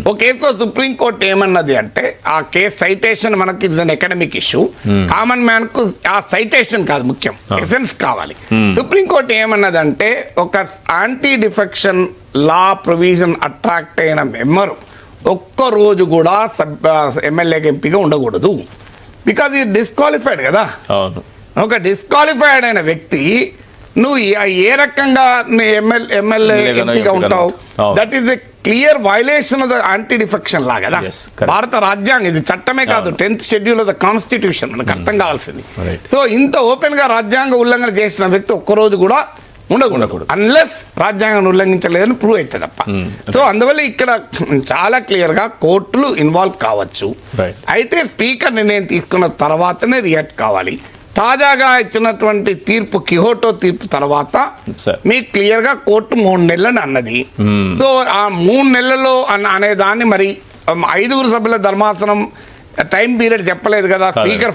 ఓ కేసులో సుప్రీంకోర్టు ఏమన్నది అంటే ఆ కేసు సైటేషన్ మనకి is an academic issue, common man కు ఆ సైటేషన్ కాదు ముఖ్యం, ఎసెన్స్ కావాలి. సుప్రీంకోర్టు ఏమన్నది అంటే ఒక యాంటీ డిఫెక్షన్ లా ప్రొవిజన్ అట్రాక్ట్ అయిన మెంబరు ఒక్కరోజు కూడా ఎమ్మెల్యేకి ఎంపీగా ఉండకూడదు. బికాజ్ ఈ డిస్క్వాలిఫైడ్ కదా. ఒక డిస్క్వాలిఫైడ్ అయిన వ్యక్తి నువ్వు ఏ రకంగా ఎమ్మెల్యే ఎంపీగా ఉంటావు? That is a clear violation of the anti defection లా కదా. భారత రాజ్యాంగం ఇది చట్టమే కాదు, 10th schedule of the constitution మనకు అర్థం కావాల్సింది. సో ఇంత ఓపెన్ గా రాజ్యాంగ ఉల్లంఘన చేసిన వ్యక్తి ఒక్కరోజు కూడా ఉండకూడదు అన్లెస్ రాజ్యాంగం ఉల్లంఘించలేదని ప్రూవ్ అవుతుంది తప్ప. సో అందువల్ల ఇక్కడ చాలా క్లియర్ గా కోర్టులు ఇన్వాల్వ్ కావచ్చు. అయితే స్పీకర్ నిర్ణయం తీసుకున్న తర్వాతనే రియాక్ట్ కావాలి. తాజాగా ఇచ్చినటువంటి తీర్పు కిహోటో తీర్పు తర్వాత మీకు క్లియర్ గా కోర్టు 3 నెలలని అన్నది. సో ఆ 3 నెలల్లో అనే దాన్ని మరి 5 సభ్యుల ధర్మాసనం టైం పీరియడ్ చెప్పలేదు కదా, స్పీకర్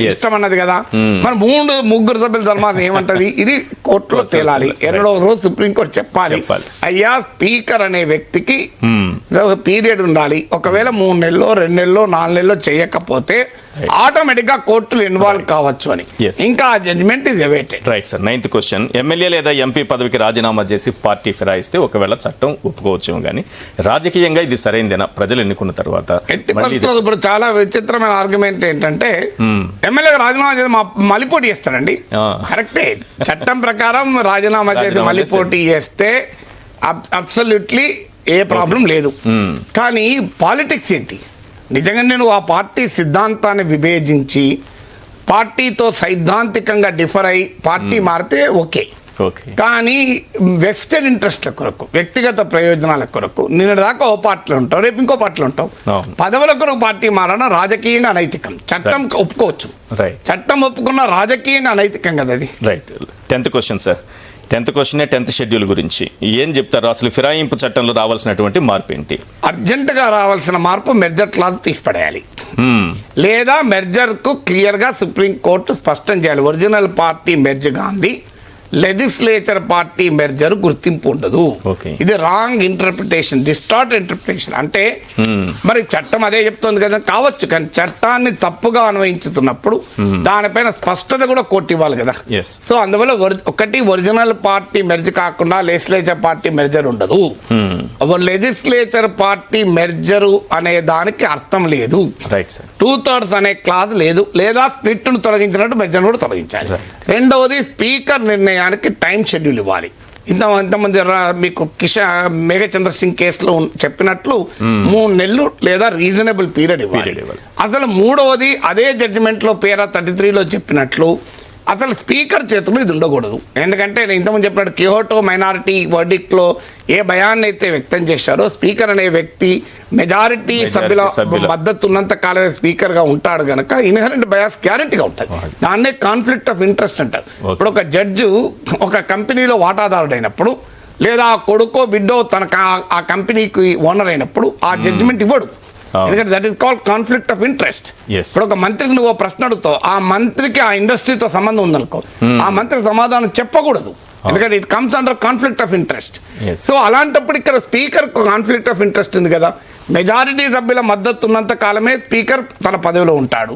ఇష్టం అన్నది కదా. మరి 3 సభ్యుల ధర్మాసనం ఏమంటది? ఇది కోర్టులో తేలాలి. ఎన్నడో రోజు సుప్రీంకోర్టు చెప్పాలి, అయ్యా స్పీకర్ అనే వ్యక్తికి పీరియడ్ ఉండాలి. ఒకవేళ 3 నెలల్లో 2 నెలల్లో 4 నెలల్లో చేయకపోతే ఆటోమేటిక్ గా కోర్టులు ఇన్వాల్వ్ కావచ్చు అని. ఇంకా ఆ judgement is awaited. Right sir. 9th question, MLA లేదా ఎంపీ పదవికి రాజీనామా చేసి పార్టీ ఫిరాయిస్తే ఒకవేళ చట్టం ఒప్పుకోవచ్చు, కానీ రాజకీయంగా ఇది సరైందేనా ప్రజలు ఎన్నుకున్న తర్వాత? ఇప్పుడు చాలా విచిత్రమైన ఆర్గ్యుమెంట్ ఏంటంటే ఎమ్మెల్యేగా రాజీనామా చేసి మళ్ళీ పోటీ చేస్తారండి. కరెక్టే, చట్టం ప్రకారం రాజీనామా చేసి మళ్ళీ పోటీ చేస్తే అబ్సల్యూట్లీ ఏ ప్రాబ్లం లేదు. కానీ పాలిటిక్స్ ఏంటి? నిజంగా నేను ఆ పార్టీ సిద్ధాంతాన్ని విభేజించి పార్టీతో సైద్ధాంతికంగా డిఫర్ అయి పార్టీ మారితే ఓకే. కానీ వెస్టెడ్ ఇంట్రెస్ట్ల కొరకు, వ్యక్తిగత ప్రయోజనాల కొరకు నిన్నటి దాకా ఓ పార్టీలో ఉంటావు, రేపు ఇంకో పార్టీలో ఉంటావు. పదవుల కొరకు పార్టీ మారడం రాజకీయంగా అనైతికం. చట్టం ఒప్పుకోవచ్చు, చట్టం ఒప్పుకున్న రాజకీయంగా అనైతికం కదా అది. Right. 10th question sir. 10th question 10th schedule గురించి ఏం చెప్తారు? అసలు ఫిరాయింపు చట్టంలో రావాల్సినటువంటి మార్పు ఏంటి? అర్జెంటుగా రావాల్సిన మార్పు మెర్జర్ క్లాజ్ తీసిపడేయాలి, లేదా మెర్జర్ కు క్లియర్ గా సుప్రీంకోర్టు స్పష్టం చేయాలి. Original party merge Gandhi, legislature party merger గుర్తింపు ఉండదు. ఇది రాంగ్ ఇంటర్ప్రిటేషన్, డిస్టార్ట్ ఇంటర్ప్రిటేషన్. అంటే మరి చట్టం అదే చెప్తుంది కదా, కావచ్చు, కానీ చట్టాన్ని తప్పుగా అన్వయించుతున్నప్పుడు దానిపైన స్పష్టత కూడా కోర్టు ఇవ్వాలి కదా. సో అందువల్ల ఒకటి ఒరిజినల్ పార్టీ మెర్జ్ కాకుండా లెజిస్లేచర్ పార్టీ మెర్జర్ ఉండదు. లెజిస్లేచర్ పార్టీ మెర్జరు అనే దానికి అర్థం లేదు. 2/3 అనే క్లాజ్ లేదు, లేదా స్ప్లిట్ ను తొలగించినట్టు మెర్జర్ కూడా తొలగించాలి. రెండవది స్పీకర్ నిర్ణయానికి టైం షెడ్యూల్ ఇవ్వాలి. ఇంతమంది మీకు మేఘ చంద్ర సింగ్ కేసులో చెప్పినట్లు 3 నెలలు లేదా రీజనబుల్ పీరియడ్ ఇవ్వాలి. అసలు మూడవది అదే జడ్జిమెంట్ లో పేరా 33లో చెప్పినట్లు అసలు స్పీకర్ చేతులు ఇది ఉండకూడదు. ఎందుకంటే నేను ఇంతకుముందు చెప్పినట్టు కిహోటో మైనారిటీ వర్డిక్ట్ లో ఏ భయాన్ని అయితే వ్యక్తం చేశారో, స్పీకర్ అనే వ్యక్తి మెజారిటీ సభ్యుల మద్దతు ఉన్నంత కాలమే స్పీకర్ గా ఉంటాడు గనక ఇన్హరెంట్ బయాస్ గ్యారెంటీగా ఉంటుంది. దాన్నే కాన్ఫ్లిక్ట్ ఆఫ్ ఇంట్రెస్ట్ అంటారు. ఇప్పుడు ఒక జడ్జు ఒక కంపెనీలో వాటాదారుడైనప్పుడు, లేదా కొడుకో బిడ్డో తన ఆ కంపెనీకి ఓనర్ అయినప్పుడు ఆ జడ్జిమెంట్ ఇవ్వడు. ఎందుకంటే that is called conflict of interest. ఇప్పుడు ఒక మంత్రికి నువ్వు ప్రశ్న అడుగుతావు, ఆ మంత్రికి ఆ ఇండస్ట్రీతో సంబంధం ఉందనుకో, ఆ మంత్రికి సమాధానం చెప్పకూడదు, ఎందుకంటే it comes under conflict of interest. So అలాంటప్పుడు ఇక్కడ స్పీకర్ కాన్ఫ్లిక్ట్ ఆఫ్ ఇంట్రెస్ట్ ఉంది కదా. మెజారిటీ సభ్యుల మద్దతు ఉన్నంత కాలమే స్పీకర్ తన పదవిలో ఉంటాడు.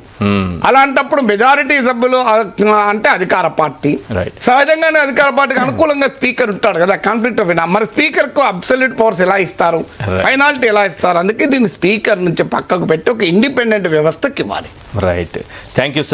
అలాంటప్పుడు మెజారిటీ సభ్యులు అంటే అధికార పార్టీ, సహజంగానే అధికార పార్టీకి అనుకూలంగా స్పీకర్ ఉంటాడు కదా. కాన్ఫ్లిక్ట్ ఆఫ్ ఇంట్రెస్ట్ మరి స్పీకర్ కు అబ్సల్యూట్ పవర్స్ ఎలా ఇస్తారు, ఫైనాలిటీ ఎలా ఇస్తారు? అందుకే దీన్ని స్పీకర్ నుంచి పక్కకు పెట్టి ఒక ఇండిపెండెంట్ వ్యవస్థకి ఇవ్వాలి. రైట్. Thank you sir.